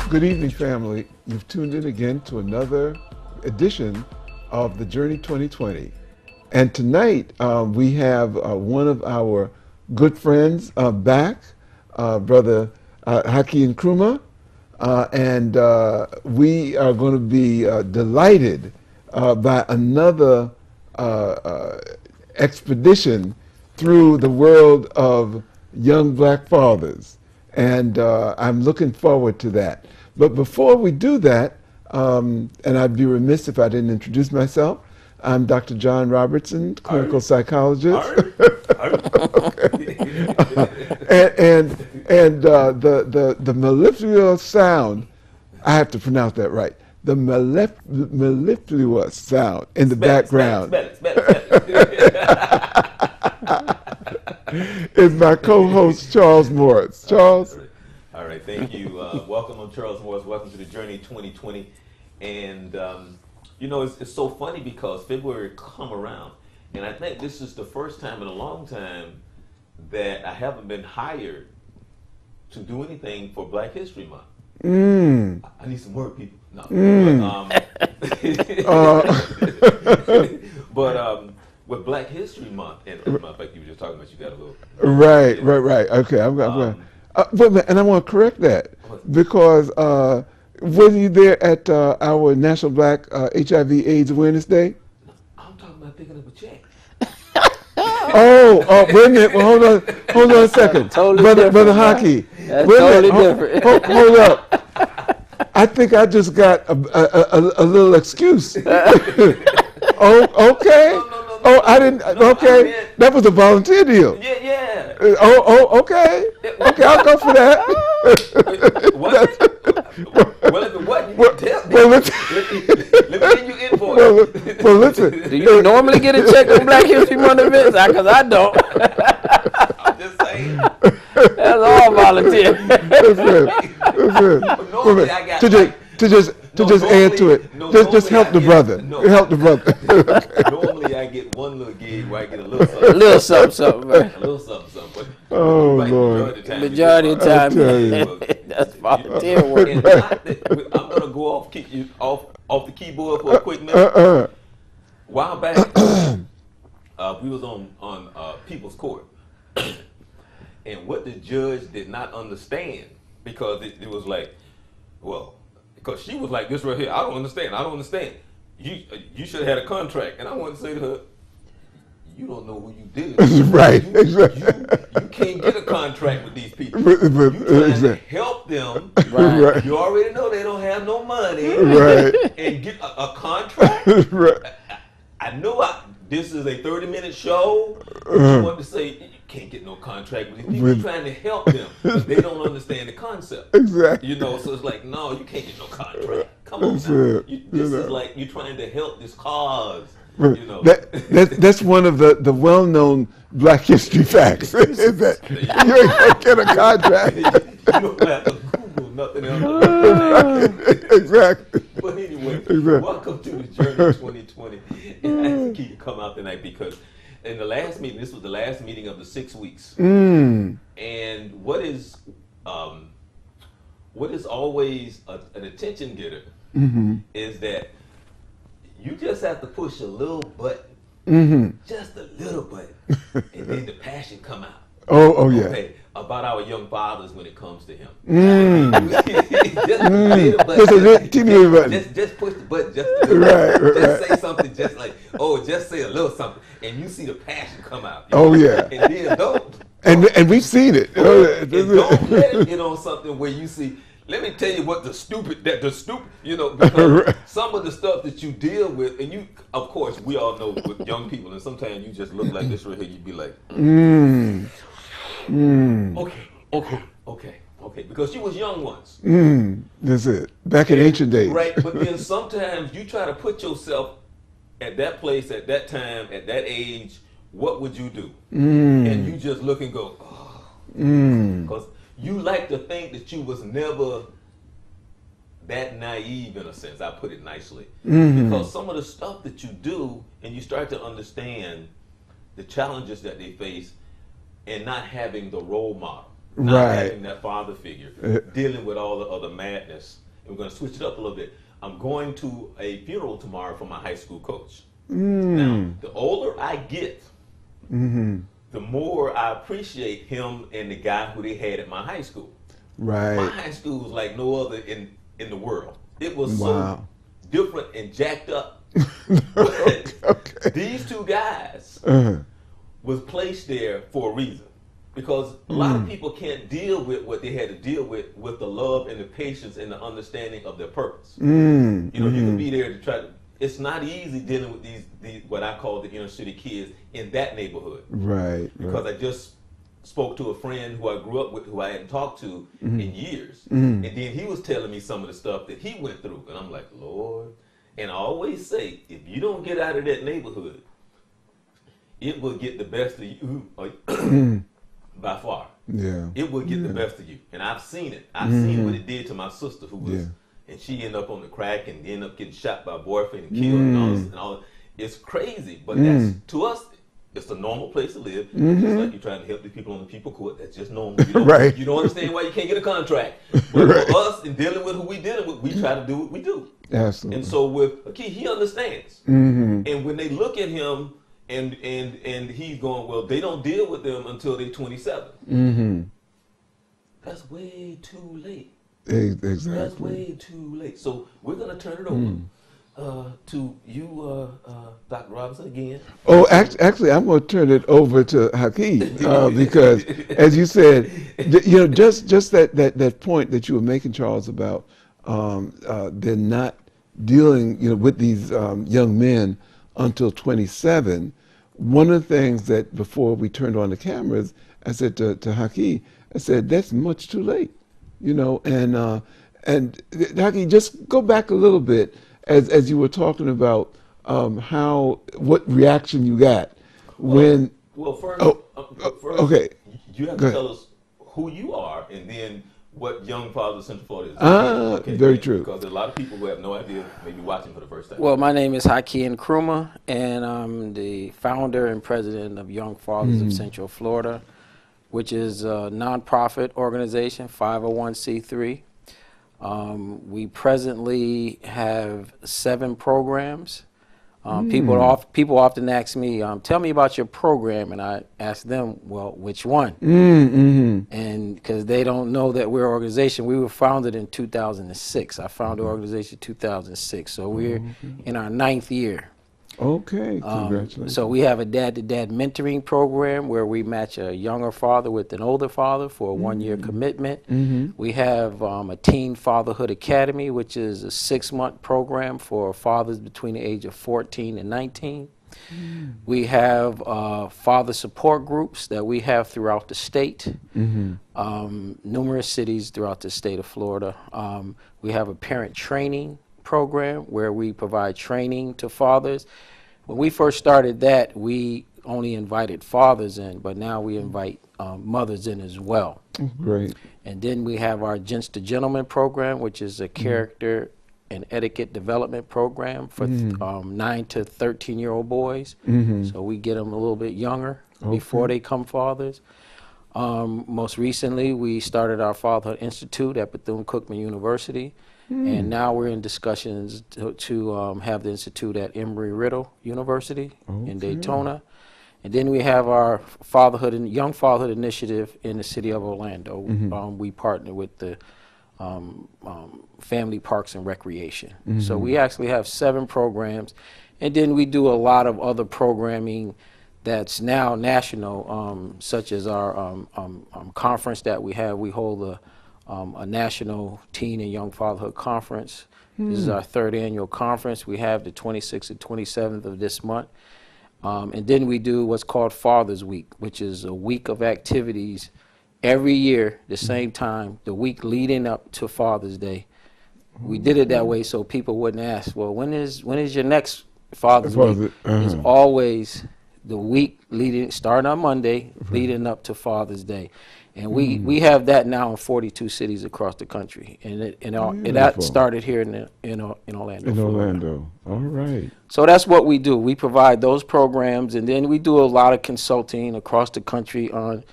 Good evening, family. You've tuned in again to another edition of the Journey 2020. And tonight we have one of our good friends back, Brother Haki Nkrumah. And we are going to be delighted by another expedition through the world of young black fathers. And I'm looking forward to that. But before we do that, and I'd be remiss if I didn't introduce myself, I'm Dr. John Robertson, clinical psychologist. and the mellifluous sound, I have to pronounce that right, the mellifluous sound in the background is my co-host, Charles Morris. Charles? All right, thank you. Welcome, I'm Charles Morris. Welcome to the Journey 2020. And, you know, it's so funny because February come around, and I think this is the first time in a long time that I haven't been hired to do anything for Black History Month. I need some work, people. No. But with Black History Month, and as a matter of fact, you were just talking about you got a little... Right. Okay, I'm going. And I want to correct that because were you there at our National Black HIV/AIDS Awareness Day? I'm talking about picking up a check. Oh, wait a minute. Well, hold on a second. Totally Brother Haki. That's totally different. Hold up. I think I just got a little excuse. Oh, okay. No, I didn't. Okay, that was a volunteer deal. Yeah. Okay. Okay, I'll go for that. Well, if it wasn't, you can tell me. Let me get you invoice. Well, listen. Do you normally get a check on Black History Month events? Because I don't. I'm just saying. That's all volunteer. Listen. Normally I got To just add to it. Just help the brother. Help the brother. Normally I get one little gig where I get a little something. A little something, right? A little something. But Oh, right, Lord. Majority of the time, tell that's volunteer work. And I'm going to go off the keyboard for a quick minute. A while back, we was on People's Court. And what the judge did not understand, because it was like, well, because she was like this right here, I don't understand. You should have had a contract. And I wanted to say to her, you don't know who you did. Right, exactly. You can't get a contract with these people. You're trying to help them. Right. You already know they don't have no money. Right. And get a contract. Right. I know this is a 30-minute show. You want to say you can't get no contract with these people. You're trying to help them, but they don't understand the concept. Exactly. You know, so it's like, no, you can't get no contract. Come on now. This is like you're trying to help this cause. You know. That's one of the well-known Black history facts. Is that you ain't gonna get a contract. You don't have to Google nothing else. Exactly. But anyway, welcome to the Journey 2020. And I have to keep you come out tonight because in the last meeting, this was the last meeting of the 6 weeks. And what is always an attention getter is that you just have to push a little button, just a little button, and then the passion come out. Oh yeah. Okay, about our young fathers when it comes to him. Just push the button, just say something, just like just say a little something, and you see the passion come out. Oh yeah. And then don't. And we've seen it. And don't let it get on something where you see. Let me tell you what because some of the stuff that you deal with, and you, of course, we all know with young people, and sometimes you just look like this right here, you'd be like, okay, because you was young once. That's it. Back in ancient days. Right, but then sometimes you try to put yourself at that place, at that time, at that age, what would you do? And you just look and go, because you like to think that you was never that naive in a sense. I put it nicely. Because some of the stuff that you do and you start to understand the challenges that they face and not having the role model. not Right. having that father figure, dealing with all the other madness. And we're going to switch it up a little bit. I'm going to a funeral tomorrow for my high school coach. Now, the older I get, the more I appreciate him and the guy who they had at my high school. Right. My high school was like no other in the world. It was Wow. so different and jacked up. Okay. These two guys was placed there for a reason. Because a lot of people can't deal with what they had to deal with the love and the patience and the understanding of their purpose. You know, you can be there to try to. It's not easy dealing with these what I call the inner city kids in that neighborhood. Right. Because I just spoke to a friend who I grew up with, who I hadn't talked to in years, and then he was telling me some of the stuff that he went through, and I'm like, Lord. And I always say, if you don't get out of that neighborhood, it will get the best of you. By far. Yeah. It will get the best of you. And I've seen it. I've seen what it did to my sister who was, and she ended up on the crack and ended up getting shot by a boyfriend and killed and all this and all. It's crazy, but that's, to us, it's a normal place to live. Just like you're trying to help the people on the people court. That's just normal. You don't, Right. You don't understand why you can't get a contract. But for us, in dealing with who we dealing with, we try to do what we do. Absolutely. And so with Haki, he understands. And when they look at him, and he's going, well, they don't deal with them until they're 27. That's way too late. Exactly. That's way too late. So we're going to turn it over to you, Dr. Robinson, again. Oh, actually, I'm going to turn it over to Haki because, as you said, you know, just that point that you were making, Charles, about they're not dealing, you know, with these young men until 27. One of the things that before we turned on the cameras, I said to Haki, I said, that's much too late, you know, and Haki, just go back a little bit as you were talking about what reaction you got when. Well, first, okay. You have to tell us who you are and then what Young Fathers of Central Florida is. Very true. Because there's a lot of people who have no idea, maybe watching for the first time. Well, my name is Haki Nkrumah, and I'm the founder and president of Young Fathers of Central Florida, which is a nonprofit organization, 501c3. We presently have 7 programs. People often ask me, tell me about your program, and I ask them, well, which one? And because they don't know that we're an organization. We were founded in 2006. I founded the organization in 2006, so we're in our 9th year. Okay, congratulations. So we have a dad-to-dad mentoring program where we match a younger father with an older father for a 1-year commitment. We have a Teen Fatherhood Academy, which is a 6-month program for fathers between the age of 14 and 19. We have father support groups that we have throughout the state, numerous cities throughout the state of Florida. We have a parent training program where we provide training to fathers. When we first started that, we only invited fathers in, but now we invite mothers in as well. Great. And then we have our Gents to Gentlemen program, which is a character and etiquette development program for 9 to 13-year-old boys. So we get them a little bit younger before they come fathers. Most recently, we started our Fatherhood Institute at Bethune-Cookman University. And now we're in discussions to have the institute at Embry-Riddle University in Daytona. And then we have our fatherhood and young fatherhood initiative in the city of Orlando. We partner with the Family Parks and Recreation. So we actually have 7 programs. And then we do a lot of other programming that's now national, such as our conference that we have. We hold a national teen and young fatherhood conference. This is our 3rd annual conference. We have the 26th and 27th of this month. And then we do what's called Father's Week, which is a week of activities every year, the same time, the week leading up to Father's Day. We did it that way so people wouldn't ask, well, when is your next Father's Week? It's always the week starting on Monday, leading up to Father's Day. And we have that now in 42 cities across the country, and that started here in Orlando. In Orlando, all right. So that's what we do. We provide those programs, and then we do a lot of consulting across the country on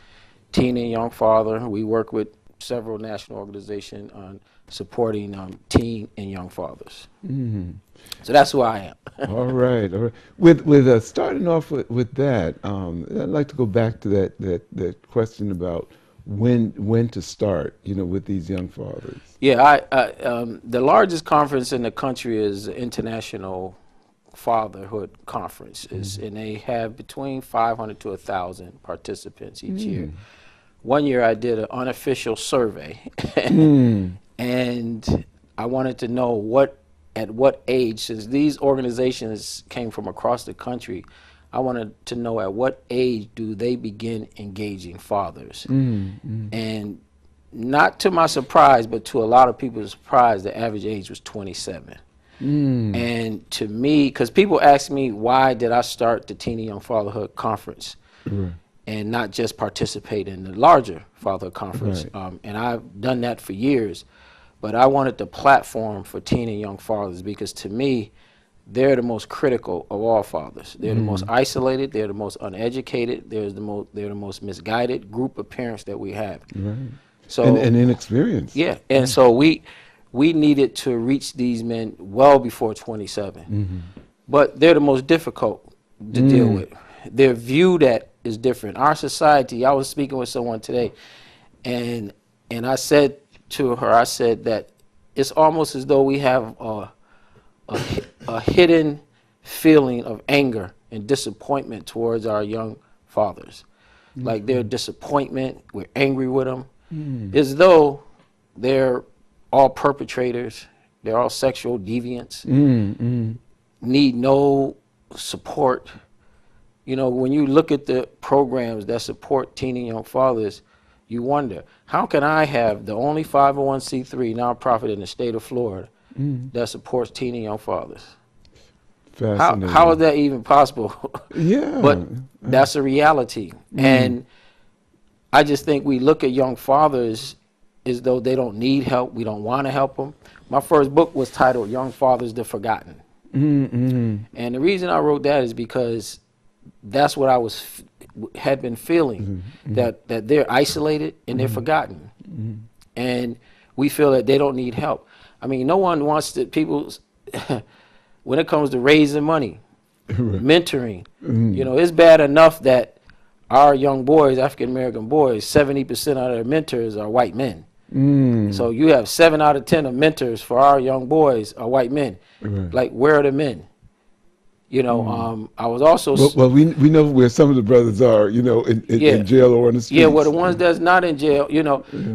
teen and young father. We work with several national organizations on supporting teen and young fathers. So that's who I am. All right, all right. With starting off with that, I'd like to go back to that question about when to start, with these young fathers. Yeah, the largest conference in the country is the International Fatherhood Conference, and they have between 500 to 1,000 participants each year. One year I did an unofficial survey, and I wanted to know at what age, since these organizations came from across the country, I wanted to know at what age do they begin engaging fathers. And not to my surprise, but to a lot of people's surprise, the average age was 27. And to me, because people ask me, why did I start the Teen and Young Fatherhood Conference and not just participate in the larger fatherhood conference? And I've done that for years, but I wanted the platform for teen and young fathers because to me, they're the most critical of all fathers. They're the most isolated, they're the most uneducated, they're the most misguided group of parents that we have. So, and inexperienced. Yeah, and so we needed to reach these men well before 27. But they're the most difficult to deal with. Their view that is different. Our society, I was speaking with someone today, and I said to her, I said that it's almost as though we have a hidden feeling of anger and disappointment towards our young fathers. Like their disappointment, we're angry with them, as though they're all perpetrators, they're all sexual deviants, need no support. When you look at the programs that support teen and young fathers, you wonder, how can I have the only 501c3 nonprofit in the state of Florida that supports teen and young fathers? Fascinating. How is that even possible? Yeah. But that's a reality. And I just think we look at young fathers as though they don't need help. We don't want to help them. My first book was titled Young Fathers the Forgotten. And the reason I wrote that is because that's what I had been feeling, that they're isolated and they're forgotten. And we feel that they don't need help. I mean, no one wants to, when it comes to raising money, mentoring, it's bad enough that our young boys, African-American boys, 70% of their mentors are white men. So you have 7 out of 10 of mentors for our young boys are white men. Like, where are the men? I was also... Well, we know where some of the brothers are, in jail or in the streets. Yeah, well, the ones that's not in jail,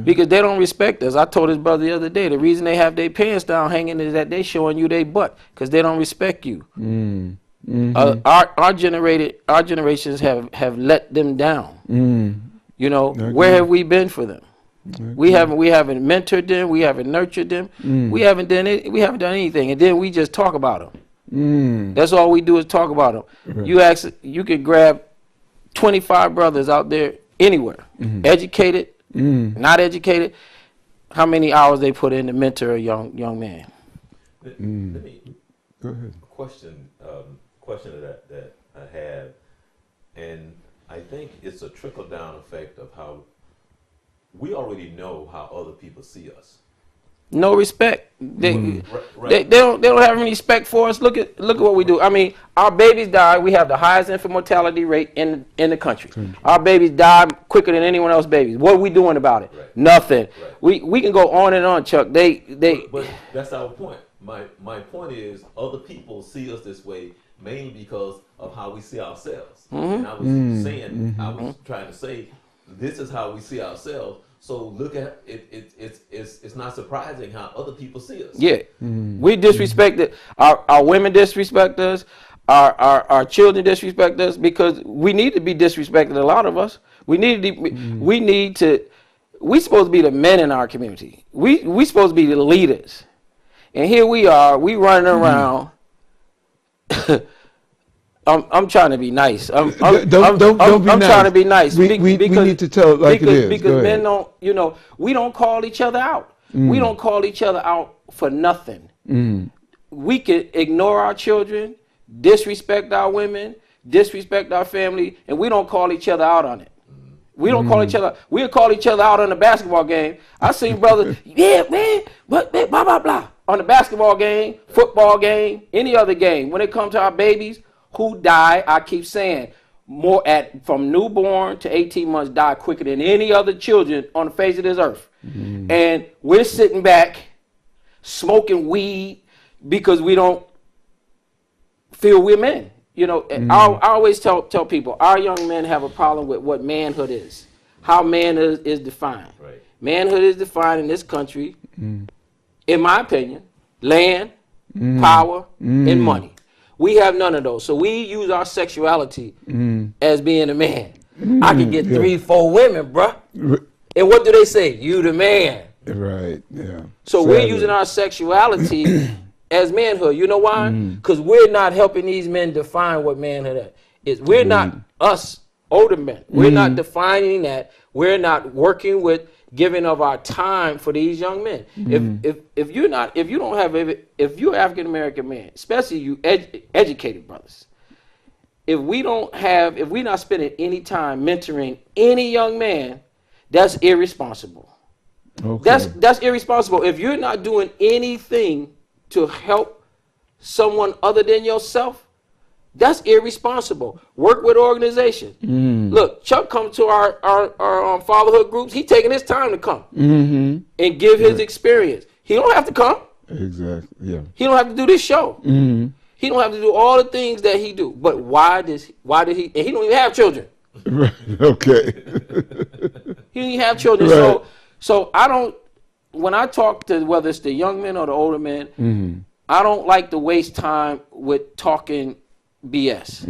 because they don't respect us. I told his brother the other day, the reason they have their pants down hanging is that they showing you their butt, because they don't respect you. Our generations have let them down. Where have we been for them? We haven't mentored them. We haven't nurtured them. We haven't done anything, and then we just talk about them. That's all we do is talk about them. You could grab 25 brothers out there anywhere, educated, not educated. How many hours they put in to mentor a young man? Let me go ahead. Question that I have, and I think it's a trickle down effect of how we already know how other people see us. No respect. They don't have any respect for us. Look at what we do. I mean, our babies die. We have the highest infant mortality rate in the country. Our babies die quicker than anyone else's babies. What are we doing about it? Nothing. We can go on and on, Chuck. But that's our point. My point is, other people see us this way mainly because of how we see ourselves. And I was saying, I was trying to say, this is how we see ourselves. So look at it. It's not surprising how other people see us. Yeah, we disrespect it. Our women disrespect us. Our children disrespect us because we need to be disrespected. A lot of us. We supposed to be the men in our community. We supposed to be the leaders. And here we are. We running around. I'm trying to be nice. I'm trying to be nice. We need to tell it like it is. Because men don't, we don't call each other out. We don't call each other out for nothing. We can ignore our children, disrespect our women, disrespect our family, and we don't call each other out on it. We don't call each other. We'll call each other out on the basketball game. I seen brothers, yeah, man, but blah, blah, blah. On the basketball game, football game, any other game. When it comes to our babies who die, I keep saying, from newborn to 18 months die quicker than any other children on the face of this earth. And we're sitting back smoking weed because we don't feel we're men. You know, I always tell people, our young men have a problem with what manhood is, how manhood is defined. Right. Manhood is defined in this country, in my opinion, land, power, and money. We have none of those. So we use our sexuality as being a man. I can get 3-4 women, bruh. And what do they say? You the man. Right, yeah. So we're using our sexuality as manhood. You know why? Because we're not helping these men define what manhood is. We're not, us older men, we're not defining that. We're not working with giving of our time for these young men. If you're African American man, especially you educated brothers, if we're not spending any time mentoring any young man, that's irresponsible. Okay. That's irresponsible. If you're not doing anything to help someone other than yourself, that's irresponsible. Work with organization. Look, Chuck comes to our fatherhood groups. He's taking his time to come and give his experience. He don't have to come. Exactly. Yeah. He don't have to do this show. He don't have to do all the things that he do. But why did he? And he don't even have children. Right. Okay. He don't even have children. Right. So I don't. When I talk to whether it's the young men or the older men, I don't like to waste time with talking BS.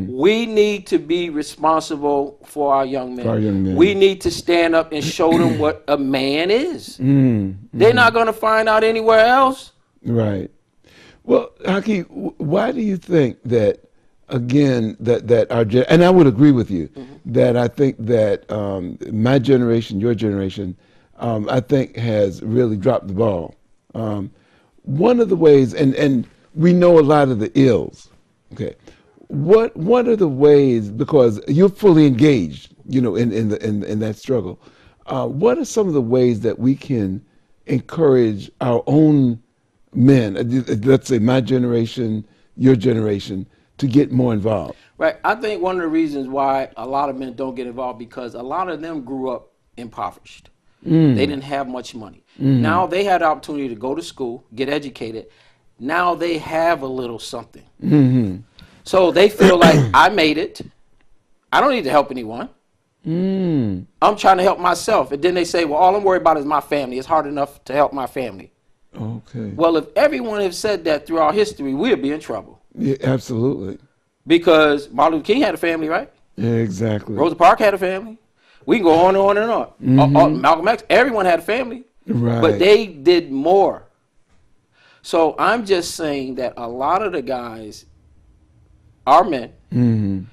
We need to be responsible for our young men. We need to stand up and show them what a man is. They're not going to find out anywhere else. Right. Well, Haki, why do you think that, again, that our and I would agree with you, that I think that my generation, your generation, I think has really dropped the ball. One of the ways, and we know a lot of the ills. Okay, what are the ways, because you're fully engaged, you know, in that struggle. What are some of the ways that we can encourage our own men, let's say my generation, your generation, to get more involved? Right. I think one of the reasons why a lot of men don't get involved, because a lot of them grew up impoverished. They didn't have much money. Now they had the opportunity to go to school, get educated. Now they have a little something. So they feel like, I made it. I don't need to help anyone. I'm trying to help myself. And then they say, well, all I'm worried about is my family. It's hard enough to help my family. Okay. Well, if everyone had said that through our history, we'd be in trouble. Yeah, absolutely. Because Martin Luther King had a family, right? Yeah, exactly. Rosa Parks had a family. We can go on and on and on. Malcolm X, everyone had a family. Right. But they did more. So I'm just saying that a lot of the guys, our men,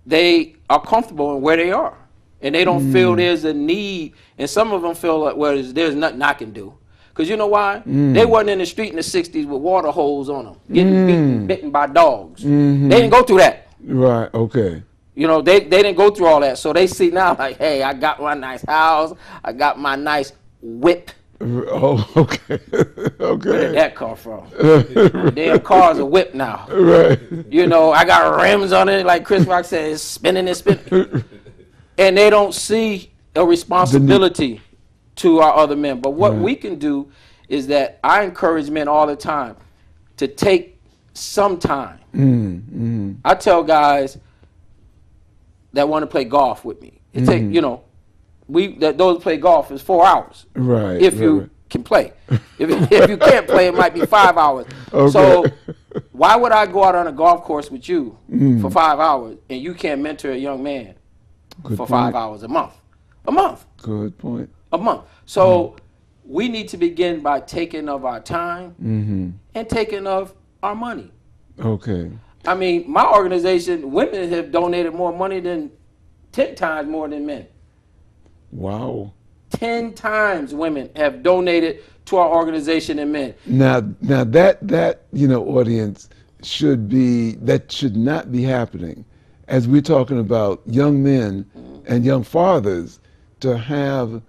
they are comfortable in where they are. And they don't feel there's a need. And some of them feel like, well, there's nothing I can do. Because you know why? They wasn't in the street in the 60s with water holes on them, getting bitten by dogs. They didn't go through that. Right, okay. You know, they didn't go through all that. So they see now like, hey, I got my nice house. I got my nice whip. Oh, okay. Okay. Where did that come from? Damn car's a whip now. Right. You know, I got rims on it, like Chris Rock said, it's spinning and spinning. And they don't see a responsibility to our other men. But what we can do is that I encourage men all the time to take some time. I tell guys that want to play golf with me, it take, you know, those play golf is 4 hours. Right. If you can play. If you can't play, it might be 5 hours. Okay. So why would I go out on a golf course with you for 5 hours and you can't mentor a young man for 5 hours a month? A month. Good point. A month. So we need to begin by taking of our time and taking of our money. Okay. I mean, my organization, women have donated more money than 10 times more than men. Wow. 10 times women have donated to our organization than men. Now that you know, audience should not be happening. As we're talking about young men and young fathers to have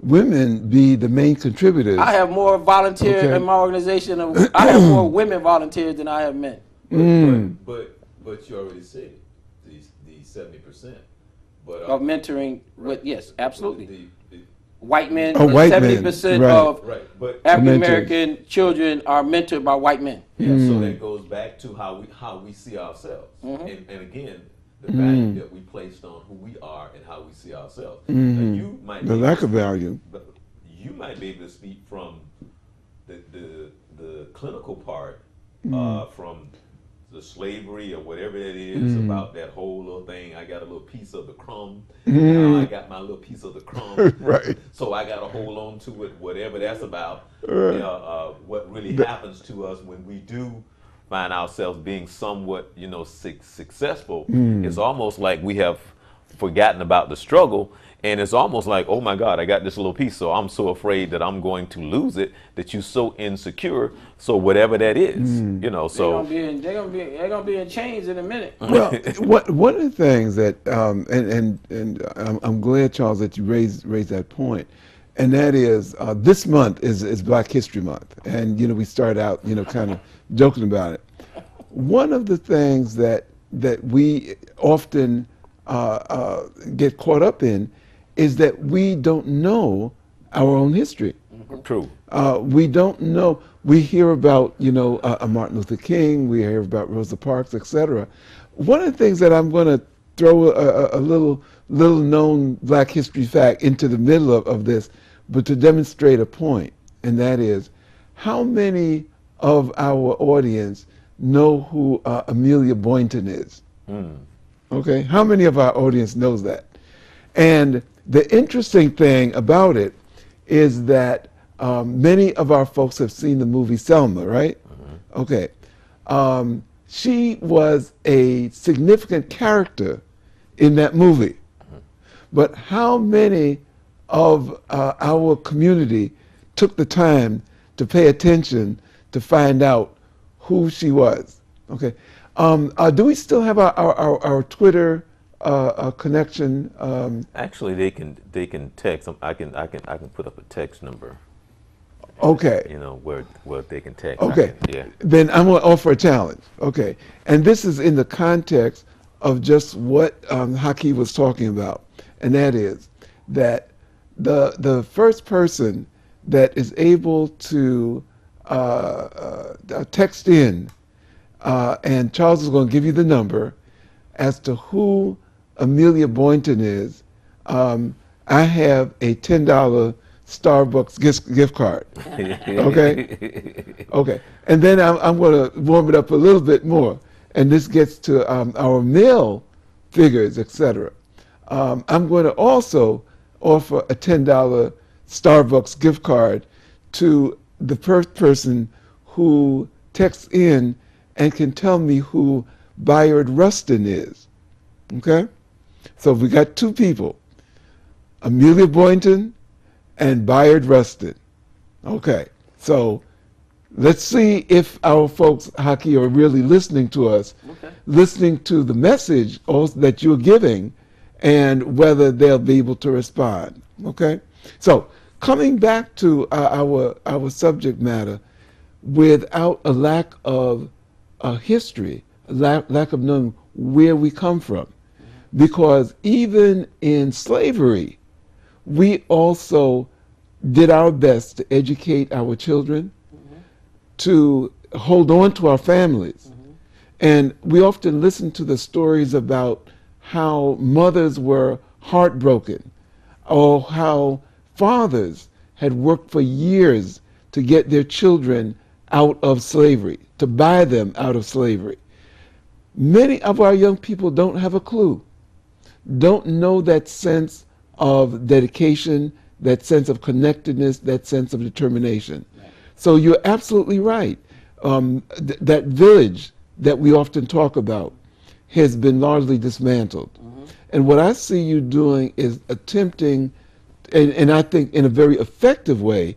women be the main contributors. I have more volunteers Okay. in my organization. I have more women volunteers than I have men. But you already said it, the 70%. But Of mentoring, yes, absolutely. The White men, Oh, white men, 70% right. of right, but African American children are mentored by white men. yeah, so that goes back to how we see ourselves, and again, the value that we placed on who we are and how we see ourselves. Now, you might The be lack able of to- value. but you might be able to speak from the clinical part, from the slavery or whatever that is about that whole little thing. I got a little piece of the crumb. Now I got my little piece of the crumb. Right. So I got to hold on to it, whatever that's about. What really happens to us when we do find ourselves being somewhat, successful, it's almost like we have forgotten about the struggle. And it's almost like, oh my God, I got this little piece, so I'm so afraid that I'm going to lose it, that you're so insecure. So whatever that is, so They're gonna be in chains in a minute. Well, one of the things that, and I'm glad, Charles, that you raised that point, and that is this month is Black History Month, and we start out kind of joking about it. One of the things that we often get caught up in is that we don't know our own history. true. We don't know. We hear about, Martin Luther King. We hear about Rosa Parks, etc. One of the things that I'm going to throw a little known Black history fact into the middle of this, but to demonstrate a point, and that is, how many of our audience know who Amelia Boynton is? Okay, how many of our audience knows that? And the interesting thing about it is that many of our folks have seen the movie Selma, right? Okay. She was a significant character in that movie. But how many of our community took the time to pay attention to find out who she was? Okay. Do we still have our Twitter connection? Actually, they can text. I can put up a text number. Okay. Where they can text. Okay. Yeah. Then I'm going to offer a challenge. Okay. And this is in the context of just what Haki was talking about, and that is that the first person that is able to text in, and Charles is going to give you the number as to who Amelia Boynton is. I have a $10 Starbucks gift card. Okay? Okay. And then I'm going to warm it up a little bit more. And this gets to our male figures, etc. I'm going to also offer a $10 Starbucks gift card to the first person who texts in and can tell me who Bayard Rustin is. Okay? So we got two people, Amelia Boynton and Bayard Rustin. Okay, so let's see if our folks, Haki, are really listening to us, listening to the message also that you're giving, and whether they'll be able to respond. Okay, so coming back to our subject matter, without a lack of history, lack of knowing where we come from. Because even in slavery, we also did our best to educate our children, to hold on to our families. And we often listen to the stories about how mothers were heartbroken, or how fathers had worked for years to get their children out of slavery, to buy them out of slavery. Many of our young people don't have a clue, don't know that sense of dedication, that sense of connectedness, that sense of determination. So you're absolutely right. That village that we often talk about has been largely dismantled. And what I see you doing is attempting, and I think in a very effective way,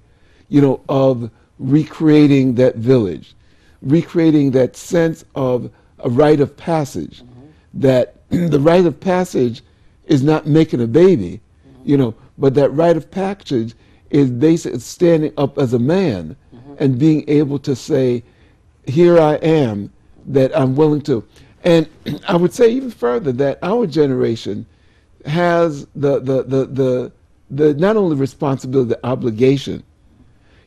of recreating that village, recreating that sense of a rite of passage, that the rite of passage is not making a baby, but that rite of passage is basically standing up as a man and being able to say, here I am, that I'm willing to. And I would say even further that our generation has the not only responsibility, the obligation,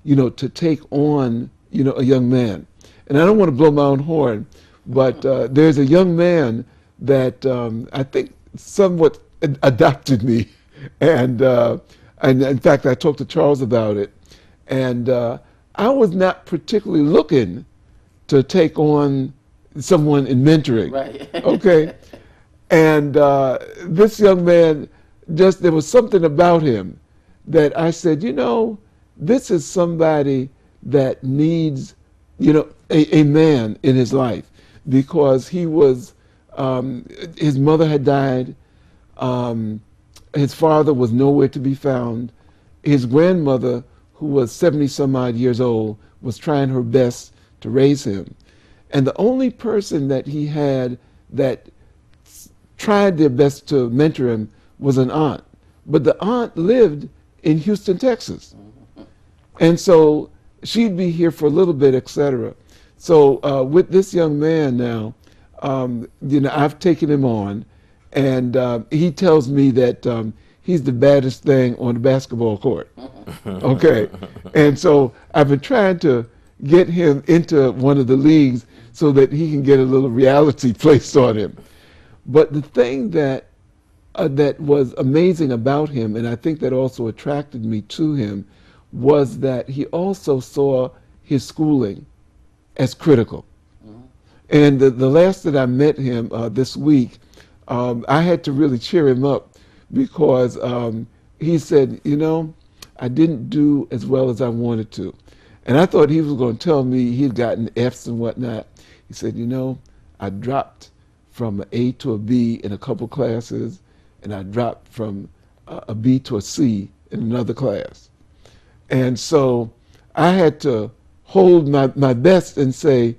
to take on, a young man. And I don't want to blow my own horn, but there's a young man that I think somewhat adopted me. And in fact, I talked to Charles about it. And I was not particularly looking to take on someone in mentoring. Right. Okay. And this young man, there was something about him that I said, this is somebody that needs, a man in his life, because he was, his mother had died, his father was nowhere to be found, his grandmother, who was 70 some odd years old, was trying her best to raise him. And the only person that he had that tried their best to mentor him was an aunt. But the aunt lived in Houston, Texas. And so she'd be here for a little bit, etc. So with this young man now, I've taken him on, and he tells me that he's the baddest thing on the basketball court. Okay. And so I've been trying to get him into one of the leagues so that he can get a little reality placed on him. But the thing that was amazing about him, and I think that also attracted me to him, was that he also saw his schooling as critical. And the last that I met him this week, I had to really cheer him up, because he said, I didn't do as well as I wanted to. And I thought he was going to tell me he'd gotten Fs and whatnot. He said, I dropped from an A to a B in a couple classes, and I dropped from a B to a C in another class. And so I had to hold my best and say,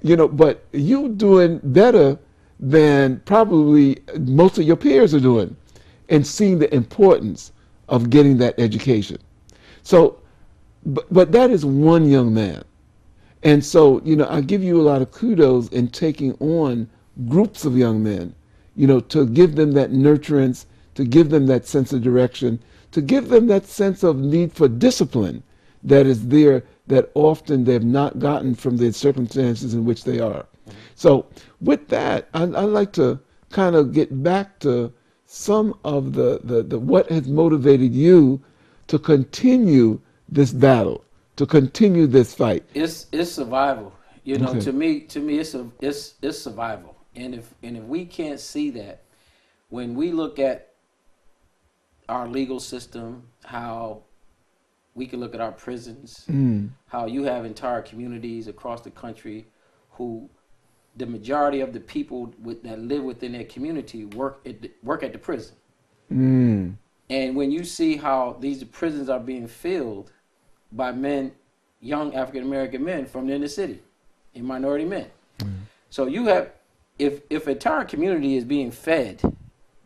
but you're doing better than probably most of your peers are doing, and seeing the importance of getting that education. So, but that is one young man. And so, I give you a lot of kudos in taking on groups of young men, to give them that nurturance, to give them that sense of direction, to give them that sense of need for discipline that is there, that often they've not gotten from the circumstances in which they are. So with that, I'd like to kind of get back to some of the what has motivated you to continue this battle, to continue this fight. It's survival. Okay. To me, it's survival. And if we can't see that, when we look at our legal system, how we can look at our prisons, how you have entire communities across the country who the majority of the people that live within their community work at the prison. And when you see how these prisons are being filled by men, young African American men from the inner city, and minority men. So you have, if an entire community is being fed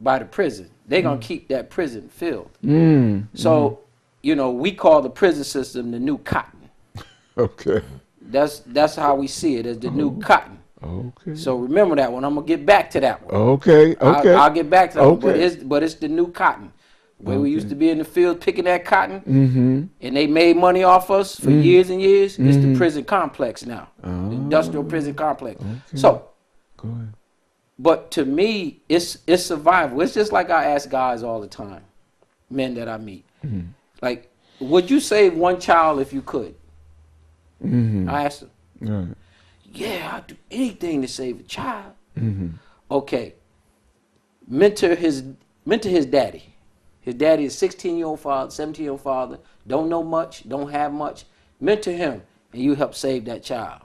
by the prison, they're gonna keep that prison filled. So, we call the prison system the new cotton. Okay. That's how we see it, as the new cotton. Okay. So remember that one. I'm gonna get back to that one. Okay. I'll get back to that one. Okay. But it's the new cotton. Where we used to be in the field picking that cotton, and they made money off us for years and years. It's the prison complex now, the industrial prison complex. Okay. So, go ahead. but to me, it's survival. It's just like I ask guys all the time, men that I meet, like, would you save one child if you could? I asked them. Right. Yeah, I'd do anything to save a child. Okay. Mentor his daddy. His daddy is 16-year-old father, 17-year-old father, don't know much, don't have much. Mentor him, and you help save that child.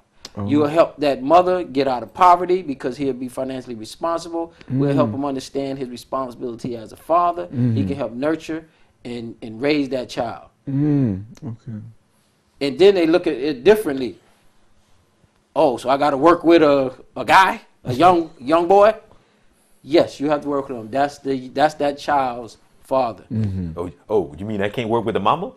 You'll help that mother get out of poverty because he'll be financially responsible. We'll help him understand his responsibility as a father. He can help nurture and raise that child. Okay. And then they look at it differently. Oh, so I got to work with a guy, a young boy? Yes, you have to work with them. That's that child's father. Oh, you mean I can't work with the mama?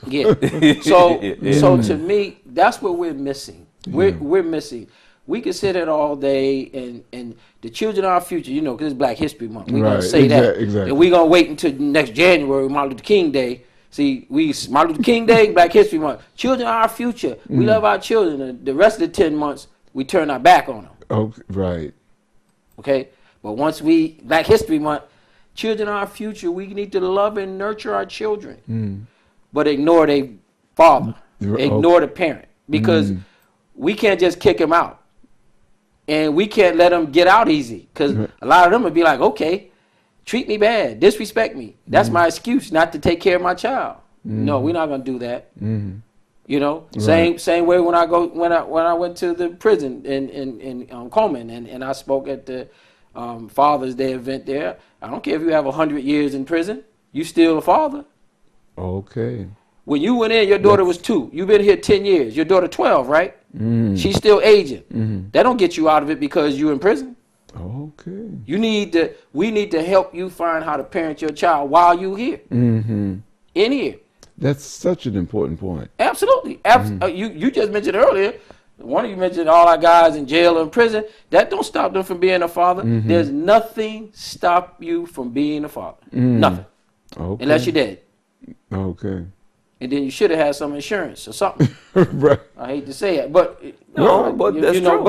Yeah. So to me, that's what we're missing. We're missing. We can sit it all day and the children are our future, you know, because it's Black History Month. We're going to say that. Exactly. And we're going to wait until next January, Martin Luther King Day. See, Martin Luther King Day, Black History Month. Children are our future. We love our children. The rest of the 10 months, we turn our back on them. Oh, right. Okay? But once Black History Month, children are our future. We need to love and nurture our children. But ignore their father. Ignore the parent. Because we can't just kick them out. And we can't let them get out easy. Because a lot of them would be like, okay, treat me bad, disrespect me. That's my excuse not to take care of my child. No, we're not going to do that. You know, same way when I went to the prison in Coleman and I spoke at the Father's Day event there. I don't care if you have 100 years in prison, you still a father. Okay. When you went in, your daughter was 2. You've been here 10 years. Your daughter 12, right? She's still aging. That don't get you out of it because you're in prison. Okay. We need to help you find how to parent your child while you're here. In here. That's such an important point. Absolutely. You just mentioned earlier, one of you mentioned all our guys in jail or in prison. That don't stop them from being a father. There's nothing stop you from being a father. Nothing. Okay. Unless you're dead. Okay. And then you should have had some insurance or something. Right. I hate to say it, but but that's true.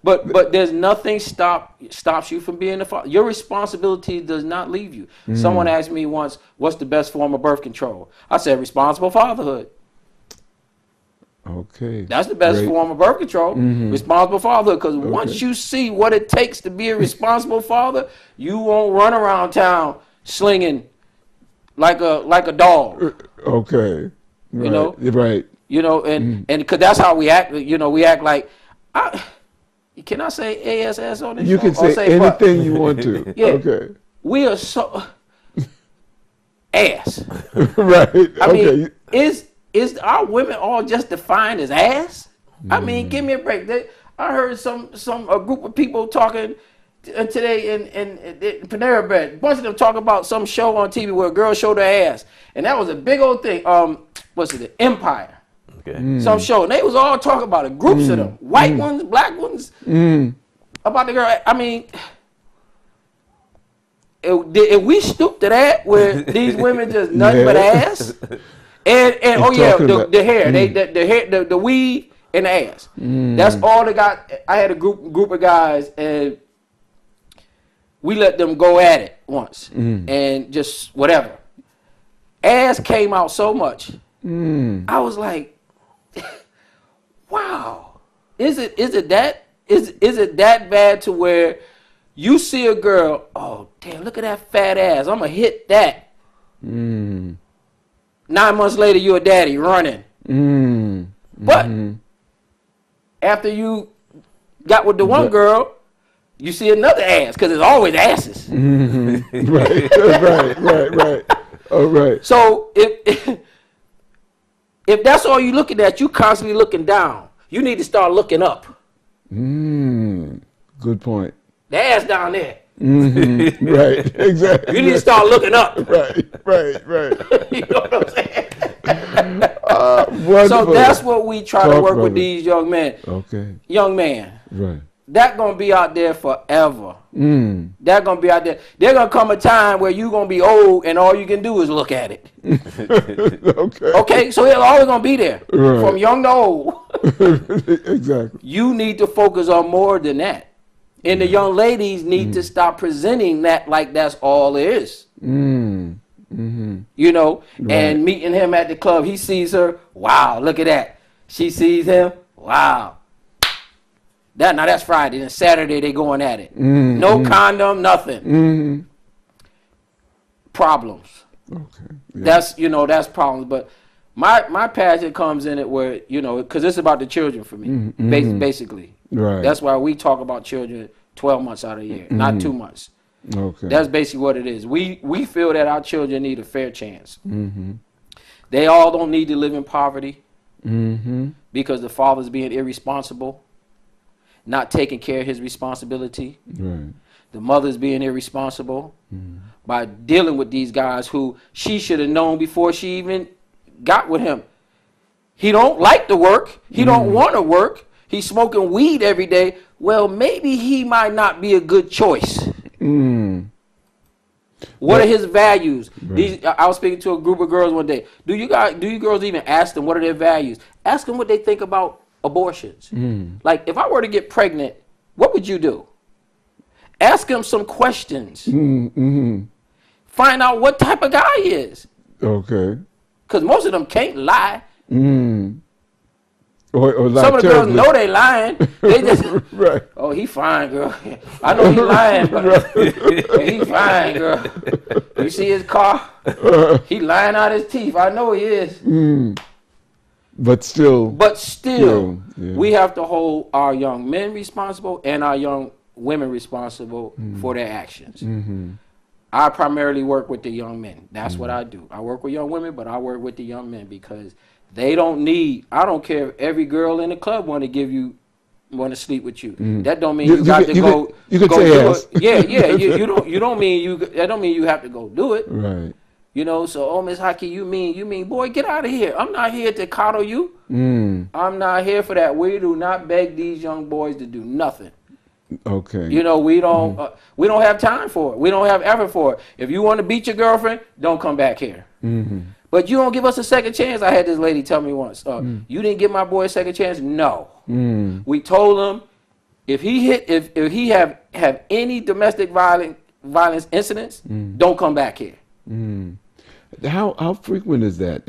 But there's nothing stops you from being a father. Your responsibility does not leave you. Someone asked me once, "What's the best form of birth control?" I said, "Responsible fatherhood." Okay. That's the best form of birth control. Responsible fatherhood, because once you see what it takes to be a responsible father, you won't run around town slinging like a dog. Okay. Right. You know. Right. You know, and because that's how we act. You know, we act like. Can I say ASS on this You show? can say anything you want to. Yeah. Okay. We are so ass. Right. I Okay. mean, is our women all just defined as ass? I mean, give me a break. I heard a group of people talking today in Panera Bread. A bunch of them talking about some show on TV where a girl showed her ass, and that was a big old thing. What's it? Empire. Okay. Some show, and they was all talking about it. Groups of them, white ones, black ones, about the girl. I mean, if we stoop to that, where these women just nothing but ass, and oh yeah, the hair, the hair, the weave and the ass. That's all they got. I had a group of guys, and we let them go at it once, and just whatever. Ass came out so much. I was like, wow, is it that bad to where you see a girl, oh damn, look at that fat ass, I'm gonna hit that. 9 months later, you're a daddy running. But after you got with the one girl, you see another ass, because it's always asses. Right. Oh, right. So if that's all you're looking at, you constantly looking down. You need to start looking up. Good point. The ass down there. Right, exactly. You need to start looking up. Right. You know what I'm saying? So that's what we try to work with these young men. Okay. Young man. Right. That's going to be out there forever. That's going to be out there. There's going to come a time where you're going to be old and all you can do is look at it. Okay, so it's always going to be there. Right. From young to old. Exactly. You need to focus on more than that. And the young ladies need to stop presenting that like that's all there is. You know, and meeting him at the club, he sees her, wow, look at that. She sees him, wow. Now that's Friday. Then Saturday they going at it. No condom, nothing. Problems. Okay. Yeah. That's problems. But my passion comes in it where, because it's about the children for me, basically. Right. That's why we talk about children 12 months out of the year, not 2 months. Okay. That's basically what it is. We feel that our children need a fair chance. They all don't need to live in poverty because the father's being irresponsible, not taking care of his responsibility. Right. the mother's being irresponsible by dealing with these guys who she should have known before she even got with him. He don't like to work. He don't want to work. He's smoking weed every day. Well, maybe he might not be a good choice. What are his values? Right. I was speaking to a group of girls one day. Do you girls even ask them what are their values? Ask them what they think about abortions. Like, if I were to get pregnant, what would you do? Ask them some questions. Find out what type of guy he is. Okay. Because most of them can't lie. Or lie Some of the terribly. girls know they lying. They just, Right. oh, he fine, girl. I know he lying, but he fine, girl. You see his car? He lying out his teeth. I know he is. But still. But yeah. we have to hold our young men responsible and our young women responsible for their actions. I primarily work with the young men. That's what I do. I work with young women, but I work with the young men because they don't need, I don't care if every girl in the club want to sleep with you. That don't mean you got to go. You could go say do yes. it. Yeah. You don't mean that don't mean you have to go do it. Right. You know, so, oh, Miss Haki, you mean, boy, get out of here. I'm not here to coddle you. I'm not here for that. We do not beg these young boys to do nothing. Okay. You know, we don't have time for it. We don't have effort for it. If you want to beat your girlfriend, don't come back here. But you don't give us a second chance. I had this lady tell me once, you didn't give my boy a second chance? No. We told him if he have any domestic violence incidents, don't come back here. How frequent is that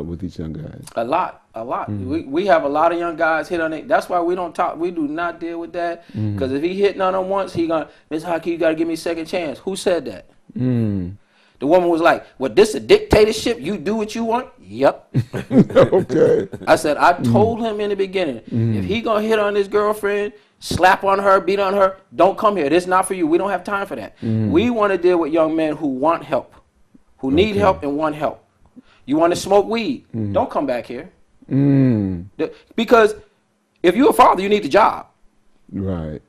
with these young guys? A lot. We have a lot of young guys hit on it. That's why we don't talk. We do not deal with that. Because if he hitting on them once, he gonna, Miss Haki, you gotta give me a second chance. Who said that? The woman was like, "Well, this a dictatorship? You do what you want?" Yep. Okay. I said, I told him in the beginning, if he gonna hit on his girlfriend, slap on her, beat on her, don't come here. This is not for you. We don't have time for that. We want to deal with young men who want help, who need help and want help. You want to smoke weed? Don't come back here. Because if you're a father, you need a job. Right.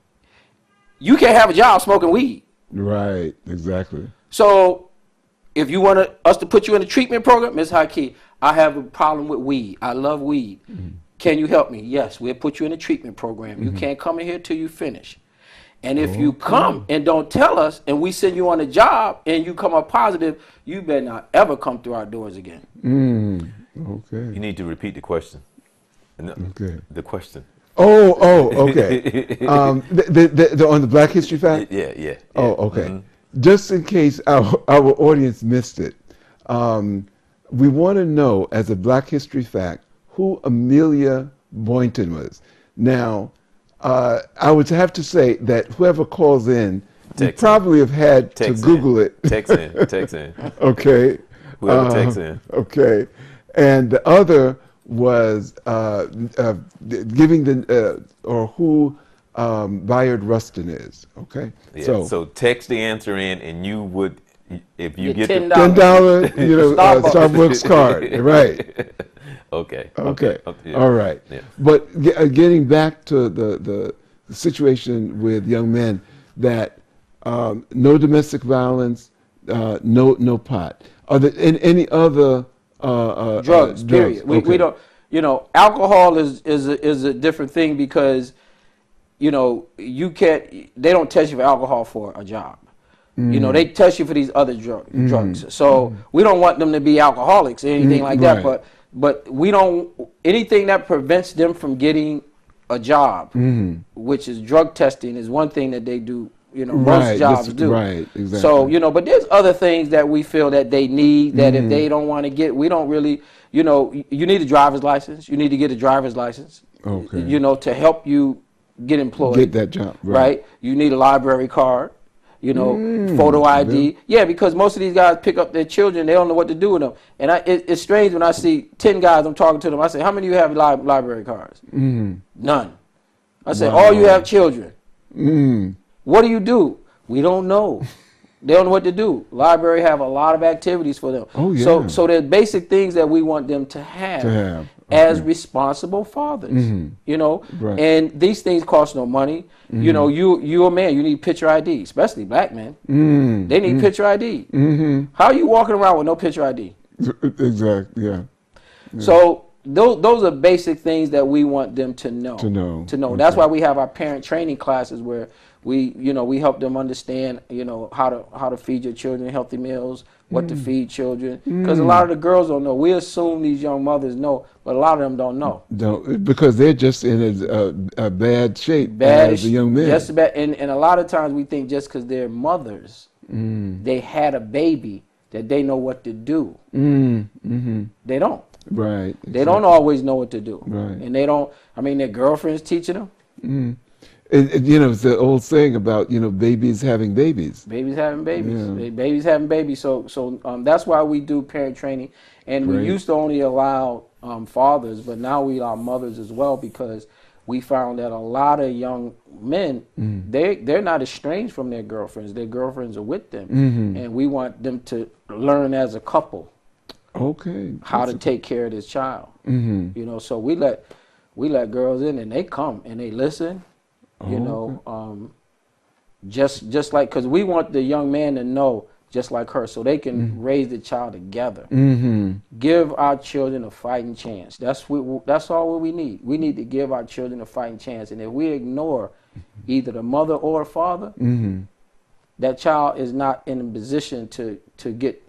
You can't have a job smoking weed. Right. Exactly. So if you want us to put you in a treatment program, Ms. Haki, I have a problem with weed. I love weed. Can you help me? Yes, we'll put you in a treatment program. You can't come in here till you finish. And if you come and don't tell us and we send you on a job and you come up positive, you better not ever come through our doors again. Okay. You need to repeat the question. Okay. The question. Okay. On the Black History Fact? Yeah. Oh, okay. Just in case our audience missed it, we want to know, as a Black History Fact, who Amelia Boynton was. Now, I would have to say that whoever calls in, you probably have had to Google it. Text in. Okay. Whoever texts in. Okay. And the other was giving or who Bayard Rustin is. Okay. Yeah, so text the answer in, and you would, if you get $10. $10, Starbucks card. Right. Okay. Yeah. All right. Yeah. But getting back to the situation with young men, that no domestic violence, no pot. Are there any other drugs? Period. We don't. You know, alcohol is a different thing because, you know, you can't. They don't test you for alcohol for a job. You know, they test you for these other drugs. So we don't want them to be alcoholics or anything like that. But we don't, anything that prevents them from getting a job, which is drug testing, is one thing that they do, you know, most jobs do. Right, exactly. So, you know, but there's other things that we feel that they need, that if they don't want to get, we don't really, you know, you need a driver's license. You need to get a driver's license, you know, to help you get employed. Get that job, right? You need a library card. You know, photo ID. Yeah, because most of these guys pick up their children. They don't know what to do with them. And it's strange when I see 10 guys, I'm talking to them. I say, how many of you have library cards? None. I say, all you have children. What do you do? We don't know. They don't know what to do. Library have a lot of activities for them. Oh, yeah. So there's basic things that we want them to have. as responsible fathers, you know, Right. and these things cost no money. You know, you're a man, you need picture ID, especially black men. They need picture ID. How are you walking around with no picture ID? Exactly. Yeah. So those are basic things that we want them to know. Okay. That's why we have our parent training classes where we help them understand, how to feed your children healthy meals, what to feed children. Because a lot of the girls don't know. We assume these young mothers know, but a lot of them don't know. Because they're just in a bad shape as a young man. Just bad, and a lot of times we think just because they're mothers, they had a baby, that they know what to do. They don't. Right. Exactly. They don't always know what to do. Right. And they don't, their girlfriends teaching them. And it's the old saying about, babies having babies. Babies having babies. Yeah. Babies having babies. So that's why we do parent training. And we used to only allow fathers, but now we allow mothers as well, because we found that a lot of young men, they're not estranged from their girlfriends. Their girlfriends are with them. And we want them to learn as a couple. Okay. How to take care of this child. So we let girls in, and they come and they listen. Just like, because we want the young man to know just like her, so they can raise the child together. Give our children a fighting chance. That's all we need. We need to give our children a fighting chance. And if we ignore either the mother or the father, that child is not in a position to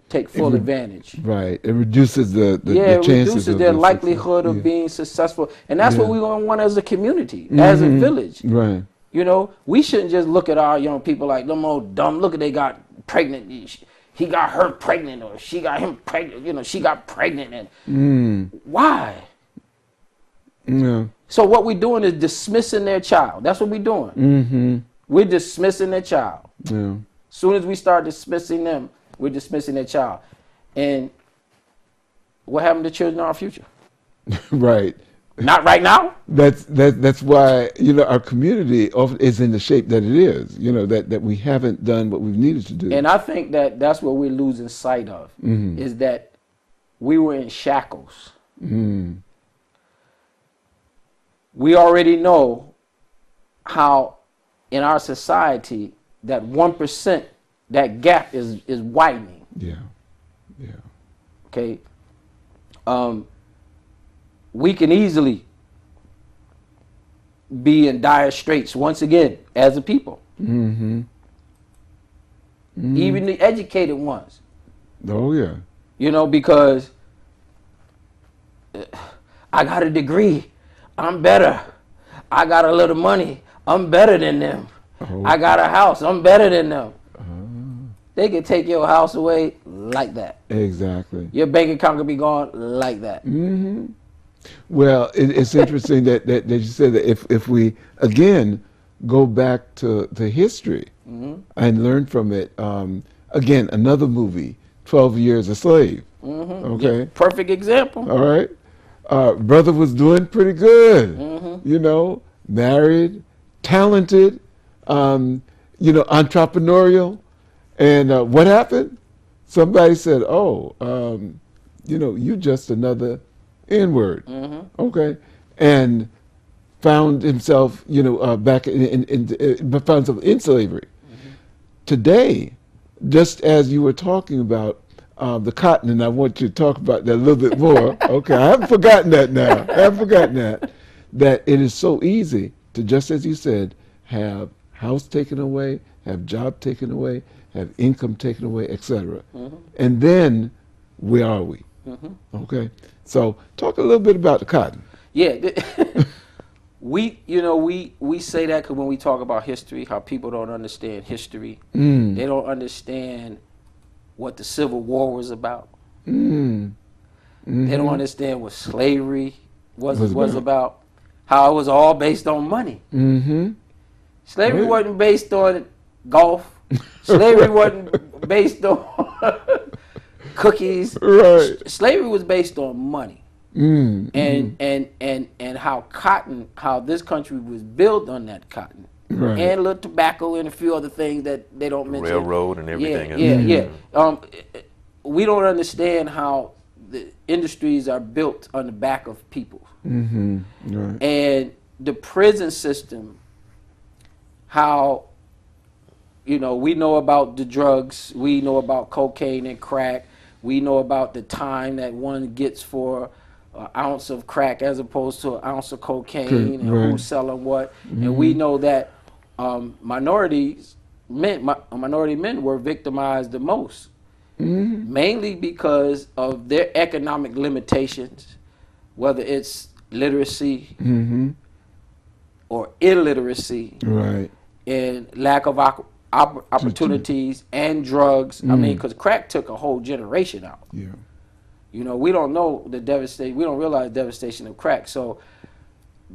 take full advantage. Right. It reduces the it chances reduces their likelihood of being successful. And that's what we want as a community, as a village. Right. We shouldn't just look at our young people like them old dumb. Look at, they got pregnant. He got her pregnant, or she got him pregnant. She got pregnant. And why? Yeah. So what we're doing is dismissing their child. That's what we're doing. We're dismissing their child. Yeah. As soon as we start dismissing them, we're dismissing their child. And what happened to children in our future? Right. Not right now. That's why our community is in the shape that it is. That we haven't done what we've needed to do. And I think that's what we're losing sight of, is that we were in shackles. We already know how in our society that 1%, that gap is widening. Yeah. Okay. We can easily be in dire straits once again as a people. Even the educated ones. Oh yeah. Because I got a degree, I'm better. I got a little money, I'm better than them. I got a house, I'm better than them. They can take your house away like that. Exactly. Your bank account can be gone like that. Well, it's interesting that you said that if we again go back to history and learn from it, again, another movie, 12 Years a Slave. Okay. Yeah, perfect example. All right. Brother was doing pretty good. Married, talented, entrepreneurial. And what happened? Somebody said, "Oh, you just another N-word." Okay, and found himself, back found himself in slavery. Today, just as you were talking about the cotton, and I want you to talk about that a little bit more. Okay, I haven't forgotten that now. That it is so easy to, just as you said, have house taken away, have job taken away, have income taken away, etc. And then, where are we? Okay, so talk a little bit about the cotton. Yeah, we say that because when we talk about history, how people don't understand history, they don't understand what the Civil War was about. They don't understand what slavery was about. How it was all based on money. Slavery wasn't based on golf. Slavery wasn't based on cookies. Right. Slavery was based on money. And how this country was built on that cotton. Right. And a little tobacco and a few other things that they don't mention. Railroad and everything. Yeah. We don't understand how the industries are built on the back of people. Right. And the prison system, how, you know, we know about the drugs, we know about cocaine and crack, we know about the time that one gets for an ounce of crack as opposed to an ounce of cocaine, and Right. who's selling what. And we know that minority men were victimized the most, mainly because of their economic limitations, whether it's literacy or illiteracy, Right. and lack of opportunities and drugs. I mean, because crack took a whole generation out. Yeah. You know, we don't know the devastation. We don't realize the devastation of crack. So,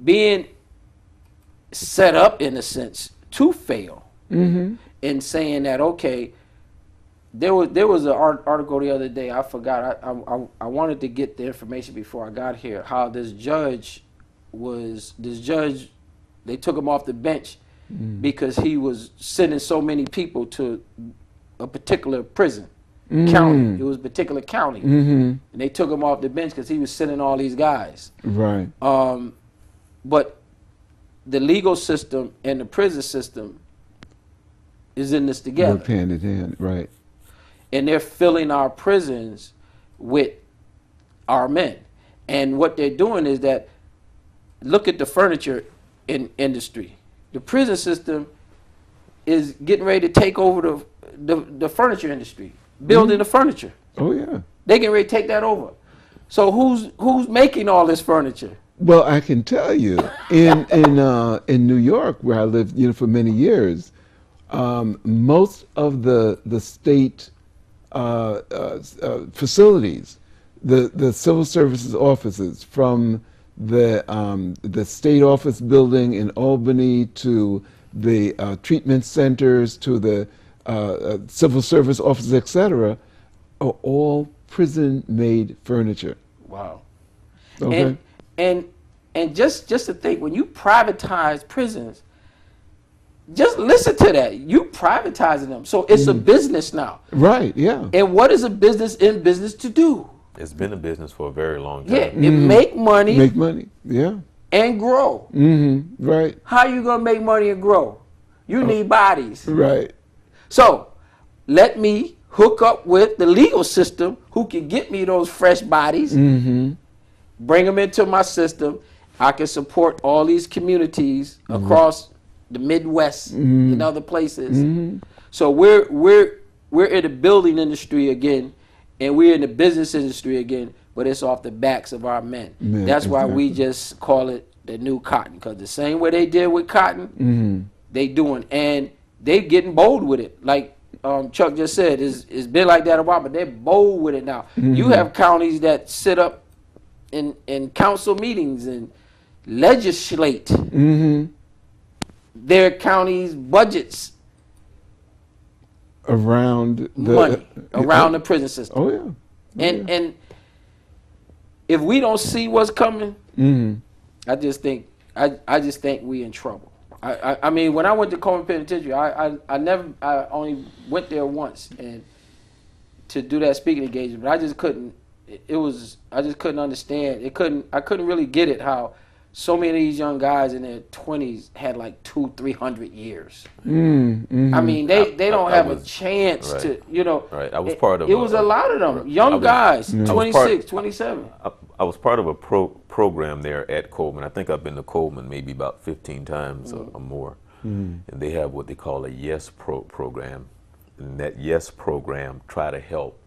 being set up in a sense to fail, in saying that, okay, there was an article the other day. I forgot. I wanted to get the information before I got here. How this judge, they took him off the bench because he was sending so many people to a particular prison county. It was a particular county, and they took him off the bench because he was sending all these guys. Right. But the legal system and the prison system is in this together. Work hand in hand. Right. And they're filling our prisons with our men. And what they're doing is that, look at the furniture industry. The prison system is getting ready to take over the furniture industry, building the furniture. Oh yeah. They getting ready to take that over. So who's making all this furniture? Well, I can tell you, in New York, where I lived, you know, for many years, most of the state facilities, the civil services offices, from the state office building in Albany to the treatment centers to the civil service offices, etc., are all prison-made furniture. Wow. Okay. And just to think, when you privatize prisons, just listen to that. You privatizing them. So it's a business now. Right, yeah. And what is a business in business to do? It's been a business for a very long time. Yeah, it make money Make money, yeah. and grow. Right, How you gonna make money and grow? You need bodies. right. So let me hook up with the legal system who can get me those fresh bodies, bring them into my system. I can support all these communities across the Midwest and other places. So we're in the building industry again, and we're in the business industry again, but it's off the backs of our men. Men, That's why we exactly. just call it the new cotton, because the same way they did with cotton, they doing, and they getting bold with it. Like Chuck just said, it's been like that a while, but they're bold with it now. You have counties that sit up in council meetings and legislate their county's budgets Around the money around the prison system. Oh yeah. And if we don't see what's coming, I just think we in trouble. I mean, when I went to Coleman Penitentiary, I only went there once and to do that speaking engagement, but I just couldn't. I just couldn't understand. I couldn't really get it how so many of these young guys in their 20s had like 200-300 years. I mean, they don't have a chance to, you know. Right. I was part of. It was a lot of them young guys, 26, 27. I was part of a program there at Coleman. I think I've been to Coleman maybe about 15 times or more. And they have what they call a YES program. And that YES program try to help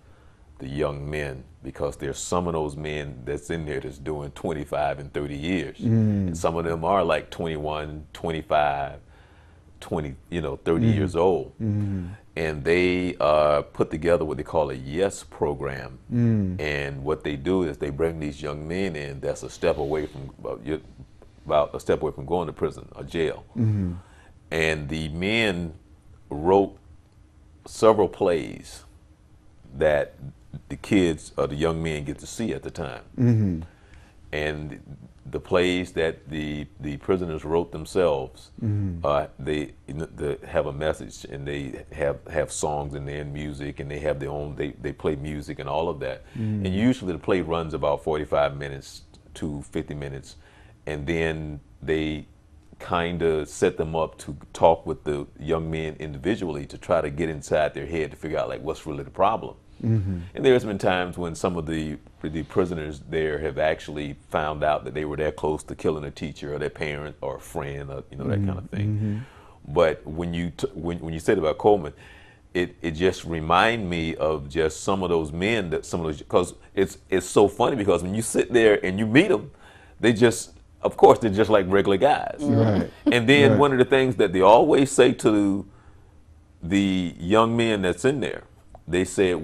the young men, because there's some of those men that's in there that's doing 25 and 30 years. And some of them are like 21, 25, 20, 30 years old. And they put together what they call a YES program. And what they do is they bring these young men in that's a step away from, about a step away from going to prison or jail. And the men wrote several plays that the kids or the young men get to see at the time. And the plays that the prisoners wrote themselves, they have a message, and they have songs in there and music, and they have their own, they play music and all of that. And usually the play runs about 45 minutes to 50 minutes, and then they kind of set them up to talk with the young men individually to try to get inside their head to figure out like what's really the problem. And there's been times when some of the prisoners there have actually found out that they were that close to killing a teacher or their parent or a friend, or that kind of thing. But when you said about Coleman, it just remind me of just some of those men, that some of those, because it's so funny, because when you sit there and you meet them, they just, of course, they're just like regular guys. Right. And then Right. one of the things that they always say to the young men that's in there, they said,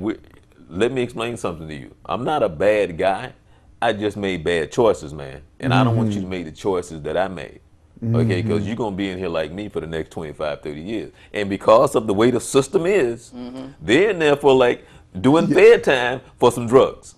let me explain something to you. I'm not a bad guy. I just made bad choices, man. And I don't want you to make the choices that I made. Okay, because you're going to be in here like me for the next 25, 30 years. And because of the way the system is, they're in there for like doing fair time for some drugs.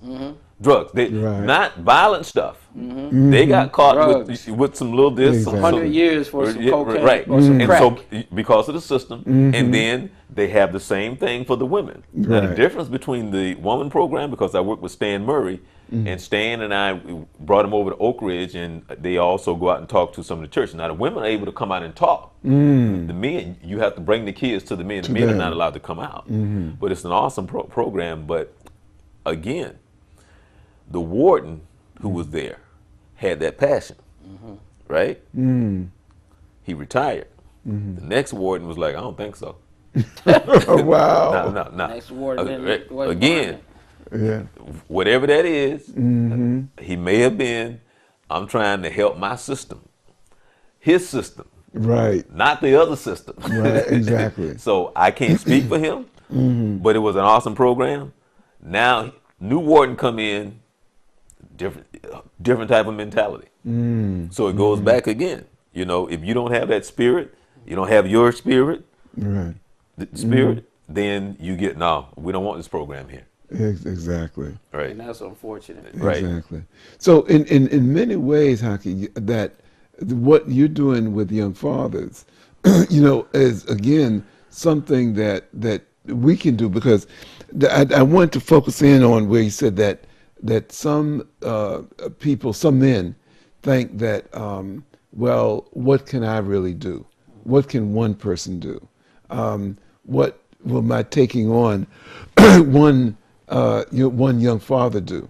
Drugs. They, Right. not violent stuff. They got caught with some little this, Exactly. 100 years for some cocaine right. or some And crack. so because of the system, and then they have the same thing for the women. Now the Right. difference between the woman program, because I work with Stan Murray, and Stan and I brought him over to Oak Ridge, and they also go out and talk to some of the churches. Now the women are able to come out and talk. The men, you have to bring the kids to the men. The men are them. not allowed to come out. But it's an awesome program. But again, the warden who was there had that passion, right? He retired. The next warden was like, I don't think so. Oh, wow. No. Next warden wasn't Again, Yeah. whatever that is, he may have been, I'm trying to help my system. His system, Right. not the other system. Right. Exactly. So I can't speak for him, but it was an awesome program. Now, new warden come in, different type of mentality. So it goes back again. You know, if you don't have that spirit, you don't have your spirit, Right. the spirit, then you get, no, we don't want this program here. Exactly. Right. And that's unfortunate. Right. Exactly. So in many ways, Haki, that what you're doing with young fathers, is again something that we can do, because I want to focus in on where you said that some people, some men, think that well, what can I really do? What can one person do? What will my taking on one young father do?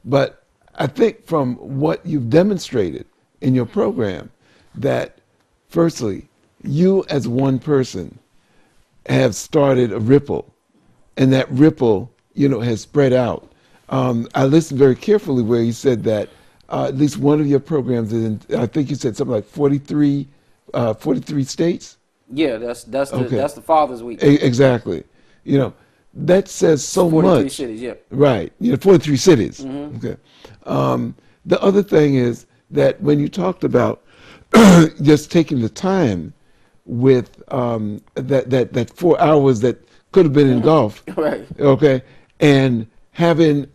But I think from what you've demonstrated in your program, that firstly, you as one person have started a ripple, and that ripple, has spread out. I listened very carefully where you said that at least one of your programs is in, I think you said something like 43 states. Yeah, that's Okay. the Father's Week. Exactly. That says so 43 much. cities, yeah. Right. 43 cities. Okay. The other thing is that when you talked about just taking the time with that 4 hours that could have been in golf, Right. okay, and having,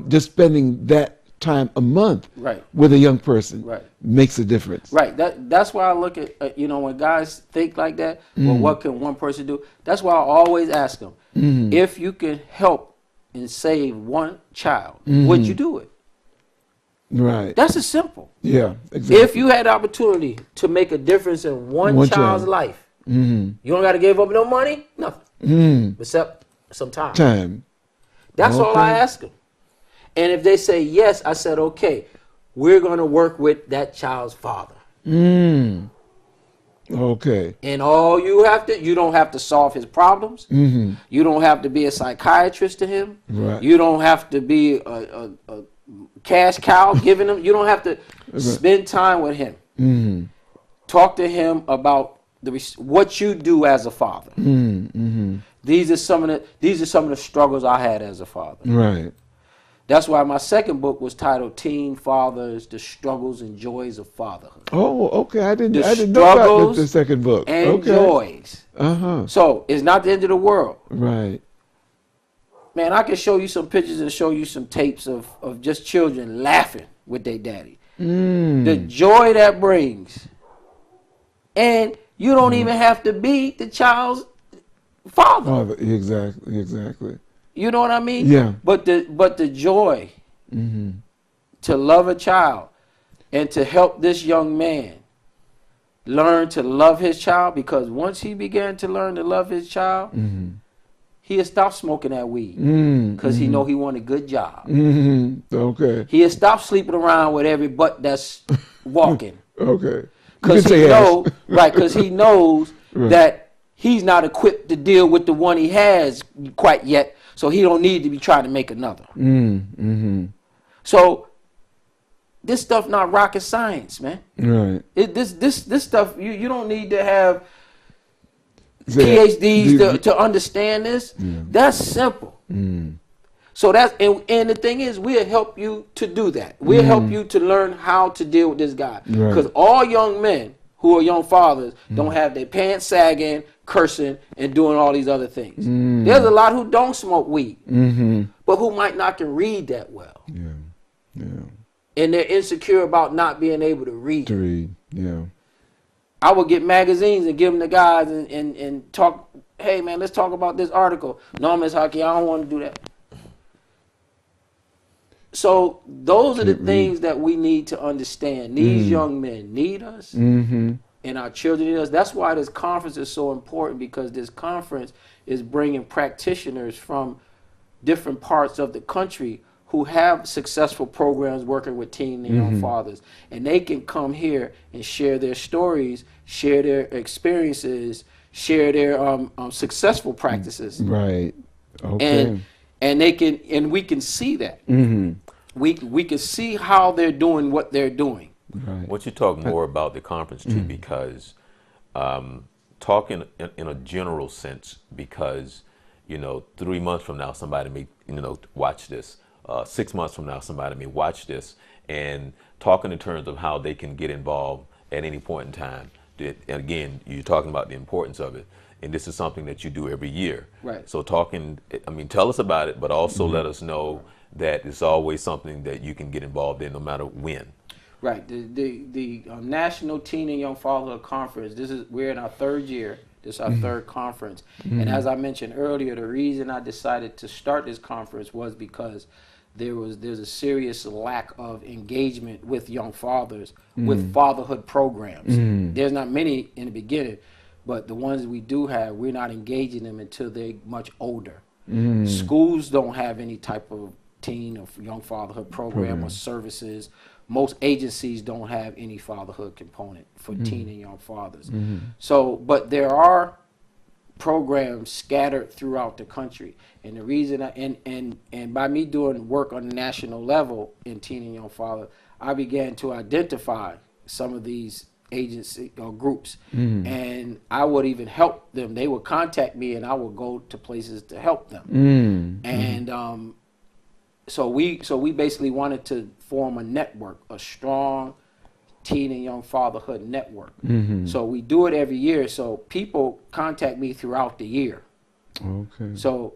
just spending that time a month Right. with a young person Right. makes a difference. Right. That's why I look at when guys think like that. Well, what can one person do? That's why I always ask them, if you can help and save one child, would you do it? Right. That's as simple. Yeah. Exactly. If you had the opportunity to make a difference in one child's child. life, you don't got to give up no money, nothing, except some time. Time. That's all I Okay. ask them. And if they say yes, I said, okay, we're going to work with that child's father. Okay. And all you don't have to solve his problems. You don't have to be a psychiatrist to him. Right. You don't have to be a cash cow giving him. You don't have to spend time with him. Talk to him about what you do as a father. These are some of the struggles I had as a father. Right. That's why my second book was titled Teen Fathers: The Struggles and Joys of Fatherhood. Oh, okay. I didn't know about struggles the second book. And Okay. joys. Uh-huh. So it's not the end of the world. Right. Man, I can show you some pictures and show you some tapes of just children laughing with their daddy. The joy that brings. And you don't even have to be the child's father. Exactly. You know what I mean? Yeah. But the joy to love a child and to help this young man learn to love his child, because once he began to learn to love his child, he had stopped smoking that weed because he know he want a good job. Okay. He had stopped sleeping around with every butt that's walking. Okay. Because he knows that he's not equipped to deal with the one he has quite yet, so he don't need to be trying to make another. So this stuff not rocket science, man. Right. This stuff you don't need to have PhDs to understand this. Yeah. That's simple. So that's and the thing is, we'll help you to do that. We'll help you to learn how to deal with this guy. Because all young men who are young fathers don't have their pants sagging, cursing, and doing all these other things. There's a lot who don't smoke weed, but who might not can read that well. Yeah. And they're insecure about not being able to read. Yeah. I would get magazines and give them to guys and talk, hey man, let's talk about this article. No, Miss Haki, I don't want to do that. So those are the things that we need to understand. These young men need us, and our children need us. That's why this conference is so important, because this conference is bringing practitioners from different parts of the country who have successful programs working with teen and young fathers. And they can come here and share their stories, share their experiences, share their successful practices. Right. Okay. And they can, and we can see that. We can see how they're doing what they're doing. Right. What you talk more about the conference too, because talking in a general sense, because 3 months from now somebody may watch this. 6 months from now somebody may watch this, and talking in terms of how they can get involved at any point in time. And again, you're talking about the importance of it, and this is something that you do every year. Right. So tell us about it, but also let us know that it's always something that you can get involved in no matter when. Right. The National Teen and Young Fatherhood Conference, we're in our third year. This is our third conference. And as I mentioned earlier, the reason I decided to start this conference was because there's a serious lack of engagement with young fathers with fatherhood programs. There's not many in the beginning, but the ones we do have, we're not engaging them until they're much older. Schools don't have any type of teen or young fatherhood program or services. Most agencies don't have any fatherhood component for teen and young fathers. So, but there are programs scattered throughout the country, and the reason and by me doing work on the national level in teen and young father, I began to identify some of these agency or groups, and I would even help them. They would contact me, and I would go to places to help them. And so we basically wanted to form a network, a strong teen and young fatherhood network. So we do it every year. So people contact me throughout the year. Okay. So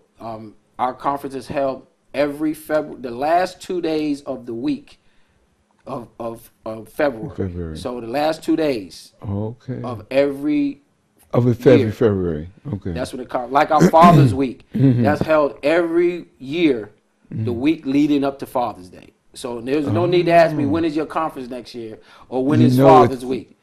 our conference is held every February, the last 2 days of the week of February. So the last 2 days of every year. February. Okay. That's what it called. Like our Father's Week. That's held every year, the week leading up to Father's Day. So there's no need to ask me, when is your conference next year, or when is Father's Week.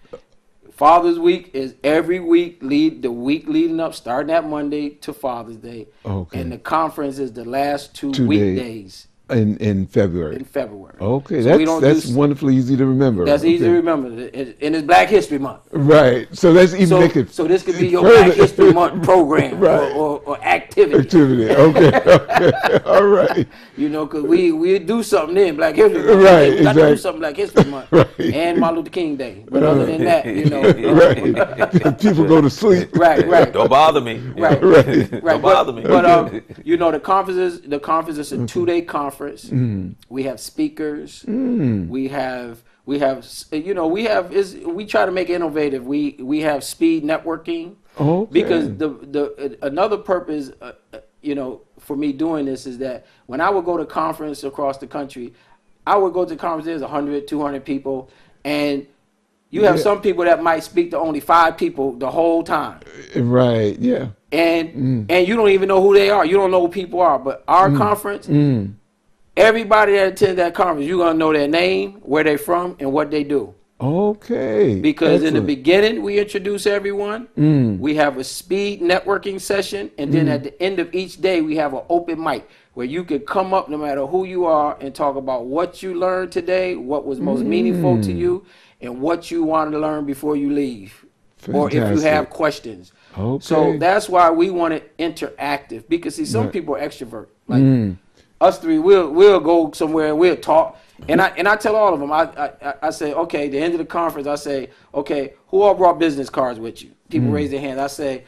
Father's Week is every week, the week leading up, starting that Monday to Father's Day. Okay. And the conference is the last two weekdays. In February. In February. Okay, so that's wonderfully easy to remember. That's easy to remember. And it's Black History Month. Right. So that's even make it. So this could be your Black History Month program or activity. Activity. Okay. All right. Because we do something then Black History Month. Right. We got to do something Black History Month. And Martin Luther King Day. But other than that, right. People go to sleep. Right. Don't bother me. Right. Don't bother me. But the conference is a 2-day conference. We have speakers. We try to make it innovative. We have speed networking. Because the another purpose, for me doing this is that when I would go to conference across the country, I would go to conferences, 100, 200 people, and you have some people that might speak to only 5 people the whole time. Right, yeah. And you don't even know who they are. You don't know who people are. But our conference, everybody that attends that conference, you're going to know their name, where they're from, and what they do. Okay. Because in the beginning, we introduce everyone. We have a speed networking session. And then at the end of each day, we have an open mic where you can come up no matter who you are and talk about what you learned today, what was most meaningful to you, and what you wanted to learn before you leave. Fantastic. Or if you have questions. Okay. So that's why we want it interactive. Because see, some people are extrovert. Like us three, we'll go somewhere and we'll talk. And I tell all of them, I say, okay, the end of the conference, I say, okay, who all brought business cards with you? People raise their hands. I say,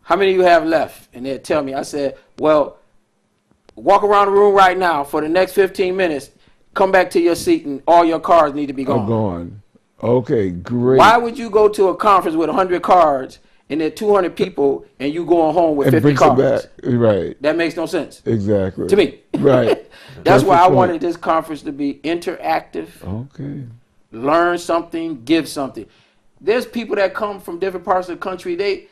how many of you have left? And they'll tell me. I said, well, walk around the room right now for the next 15 minutes. Come back to your seat and all your cards need to be gone. Oh, gone. Okay, great. Why would you go to a conference with 100 cards and there are 200 people and you going home with 50 cards? Back. Right. That makes no sense. Exactly. To me. Right. That's why I wanted this conference to be interactive. Okay. Learn something, give something. There's people that come from different parts of the country.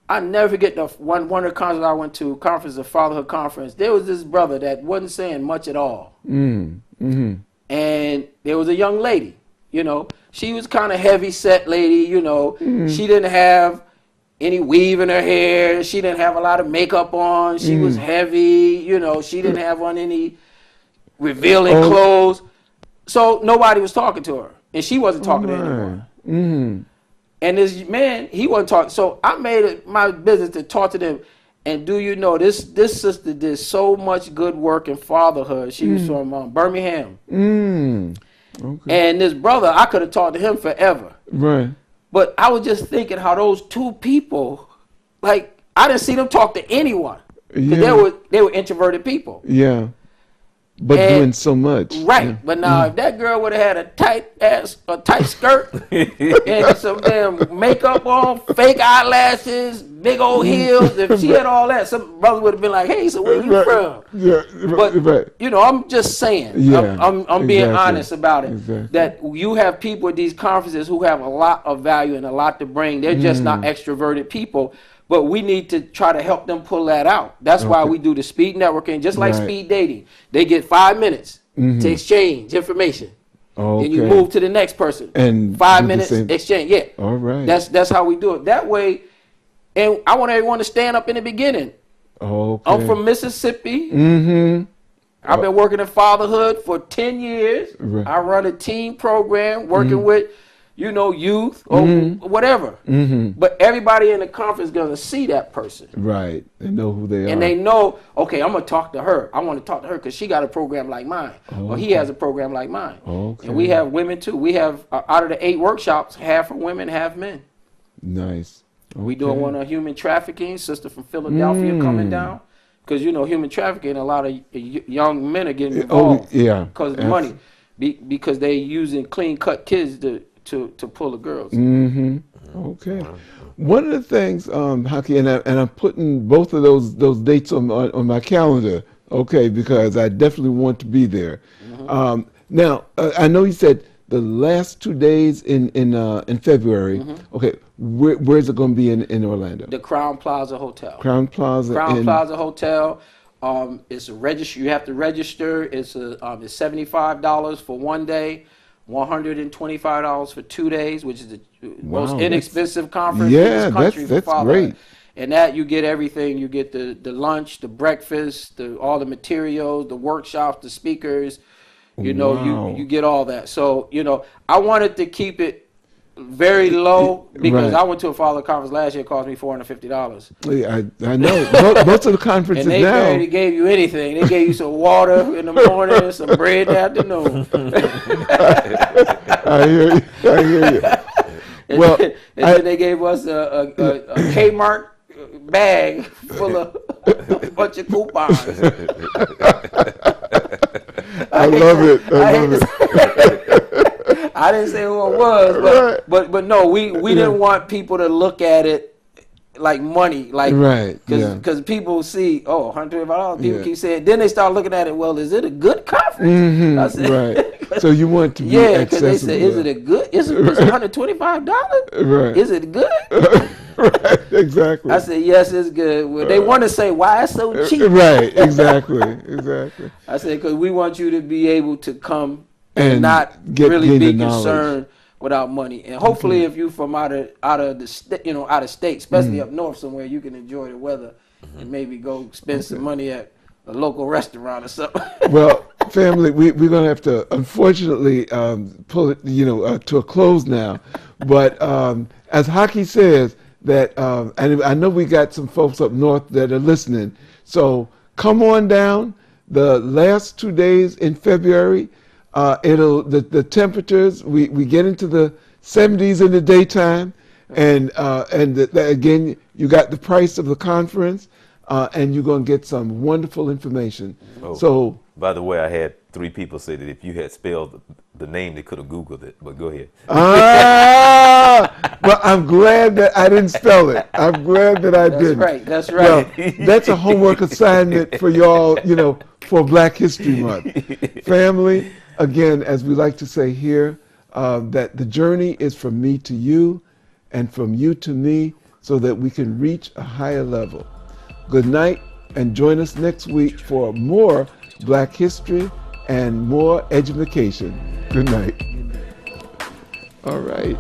I never forget one of the conferences I went to, the Fatherhood Conference. There was this brother that wasn't saying much at all. And there was a young lady, she was kind of heavy set lady, she didn't have any weave in her hair. She didn't have a lot of makeup on. She was heavy, she didn't have on any revealing clothes. So nobody was talking to her and she wasn't talking to anyone. And this man, he wasn't talking. So I made it my business to talk to them. And do you know, this sister did so much good work in fatherhood. She was from Birmingham. Okay. And this brother, I could have talked to him forever. Right. But I was just thinking how those two people, like, I didn't see them talk to anyone. Because they were introverted people. Yeah. But doing so much. Right. Yeah. But now, if that girl would have had a tight skirt and some damn makeup on, fake eyelashes, big old heels, if she had all that, some brother would have been like, hey, so where you from? Yeah. But, I'm just saying, I'm being honest about it, that you have people at these conferences who have a lot of value and a lot to bring. They're just not extroverted people. But we need to try to help them pull that out. That's why we do the speed networking, just like speed dating. They get 5 minutes to exchange information. Okay. And you move to the next person. And 5 minutes exchange. Yeah. All right. That's how we do it. That way, and I want everyone to stand up in the beginning. Okay. I'm from Mississippi. I've been working in fatherhood for 10 years. Right. I run a team program working with youth or whatever. But everybody in the conference is going to see that person. Right. They know who they are. And they know, okay, I'm going to talk to her. I want to talk to her because she got a program like mine. Or he has a program like mine. Okay. And we have women too. We have, out of the 8 workshops, half are women, half men. Nice. Okay. We doing one on human trafficking, sister from Philadelphia coming down. Because, human trafficking, a lot of young men are getting involved. Because of the money. Because they using clean-cut kids to pull the girls. Okay. One of the things, Haki, and I'm putting both of those dates on my calendar, okay, because I definitely want to be there. Now, I know you said the last 2 days in February. Okay, where's it going to be in Orlando? The Crown Plaza Hotel. Crown Plaza Hotel. It's a register. You have to register. It's $75 for 1 day. $125 for 2 days, which is the most inexpensive conference in this country for fatherhood. Great. And that you get everything. You get the lunch, the breakfast, all the materials, the workshops, the speakers. You get all that. So I wanted to keep it very low because I went to a father conference last year. It cost me $450. Yeah, I know. Most of the conferences and they now. barely gave you anything. They gave you some water in the morning and some bread in the afternoon. I hear you. And then they gave us a Kmart bag full of a bunch of coupons. I love it. I didn't say who it was, but no, we didn't want people to look at it like money, like Right, yeah. because people see, oh, $125. People Yeah. keep saying. Then they start looking at it. Well, is it a good conference? I said, Right. So you want to be yeah, because accessible. they said, is it a good? Is it $125? Right. Is it good? Right. Exactly. I said, yes, it's good. Well, they want to say why it's so cheap. Right. Exactly. Exactly. I said, because we want you to be able to come and, And not gain really the be knowledge. concerned without money. And hopefully, if you from out of the state, out of state, especially up north somewhere, you can enjoy the weather and maybe go spend some money at a local restaurant or something. Well, family, we're going to have to, unfortunately, pull it, to a close now. But as Haki says, that, and I know we got some folks up north that are listening. So come on down. The last 2 days in February, the temperatures, we get into the 70s in the daytime, and again, you got the price of the conference. And you're going to get some wonderful information. Oh, So, by the way, I had 3 people say that if you had spelled the name, they could have Googled it. But go ahead. well, I'm glad that I didn't spell it. I'm glad that I didn't. Right. That's right. Well, that's a homework assignment for y'all, for Black History Month. Family, again, as we like to say here, that the journey is from me to you and from you to me so that we can reach a higher level. Good night, and join us next week for more Black history and more education. Good night. All right.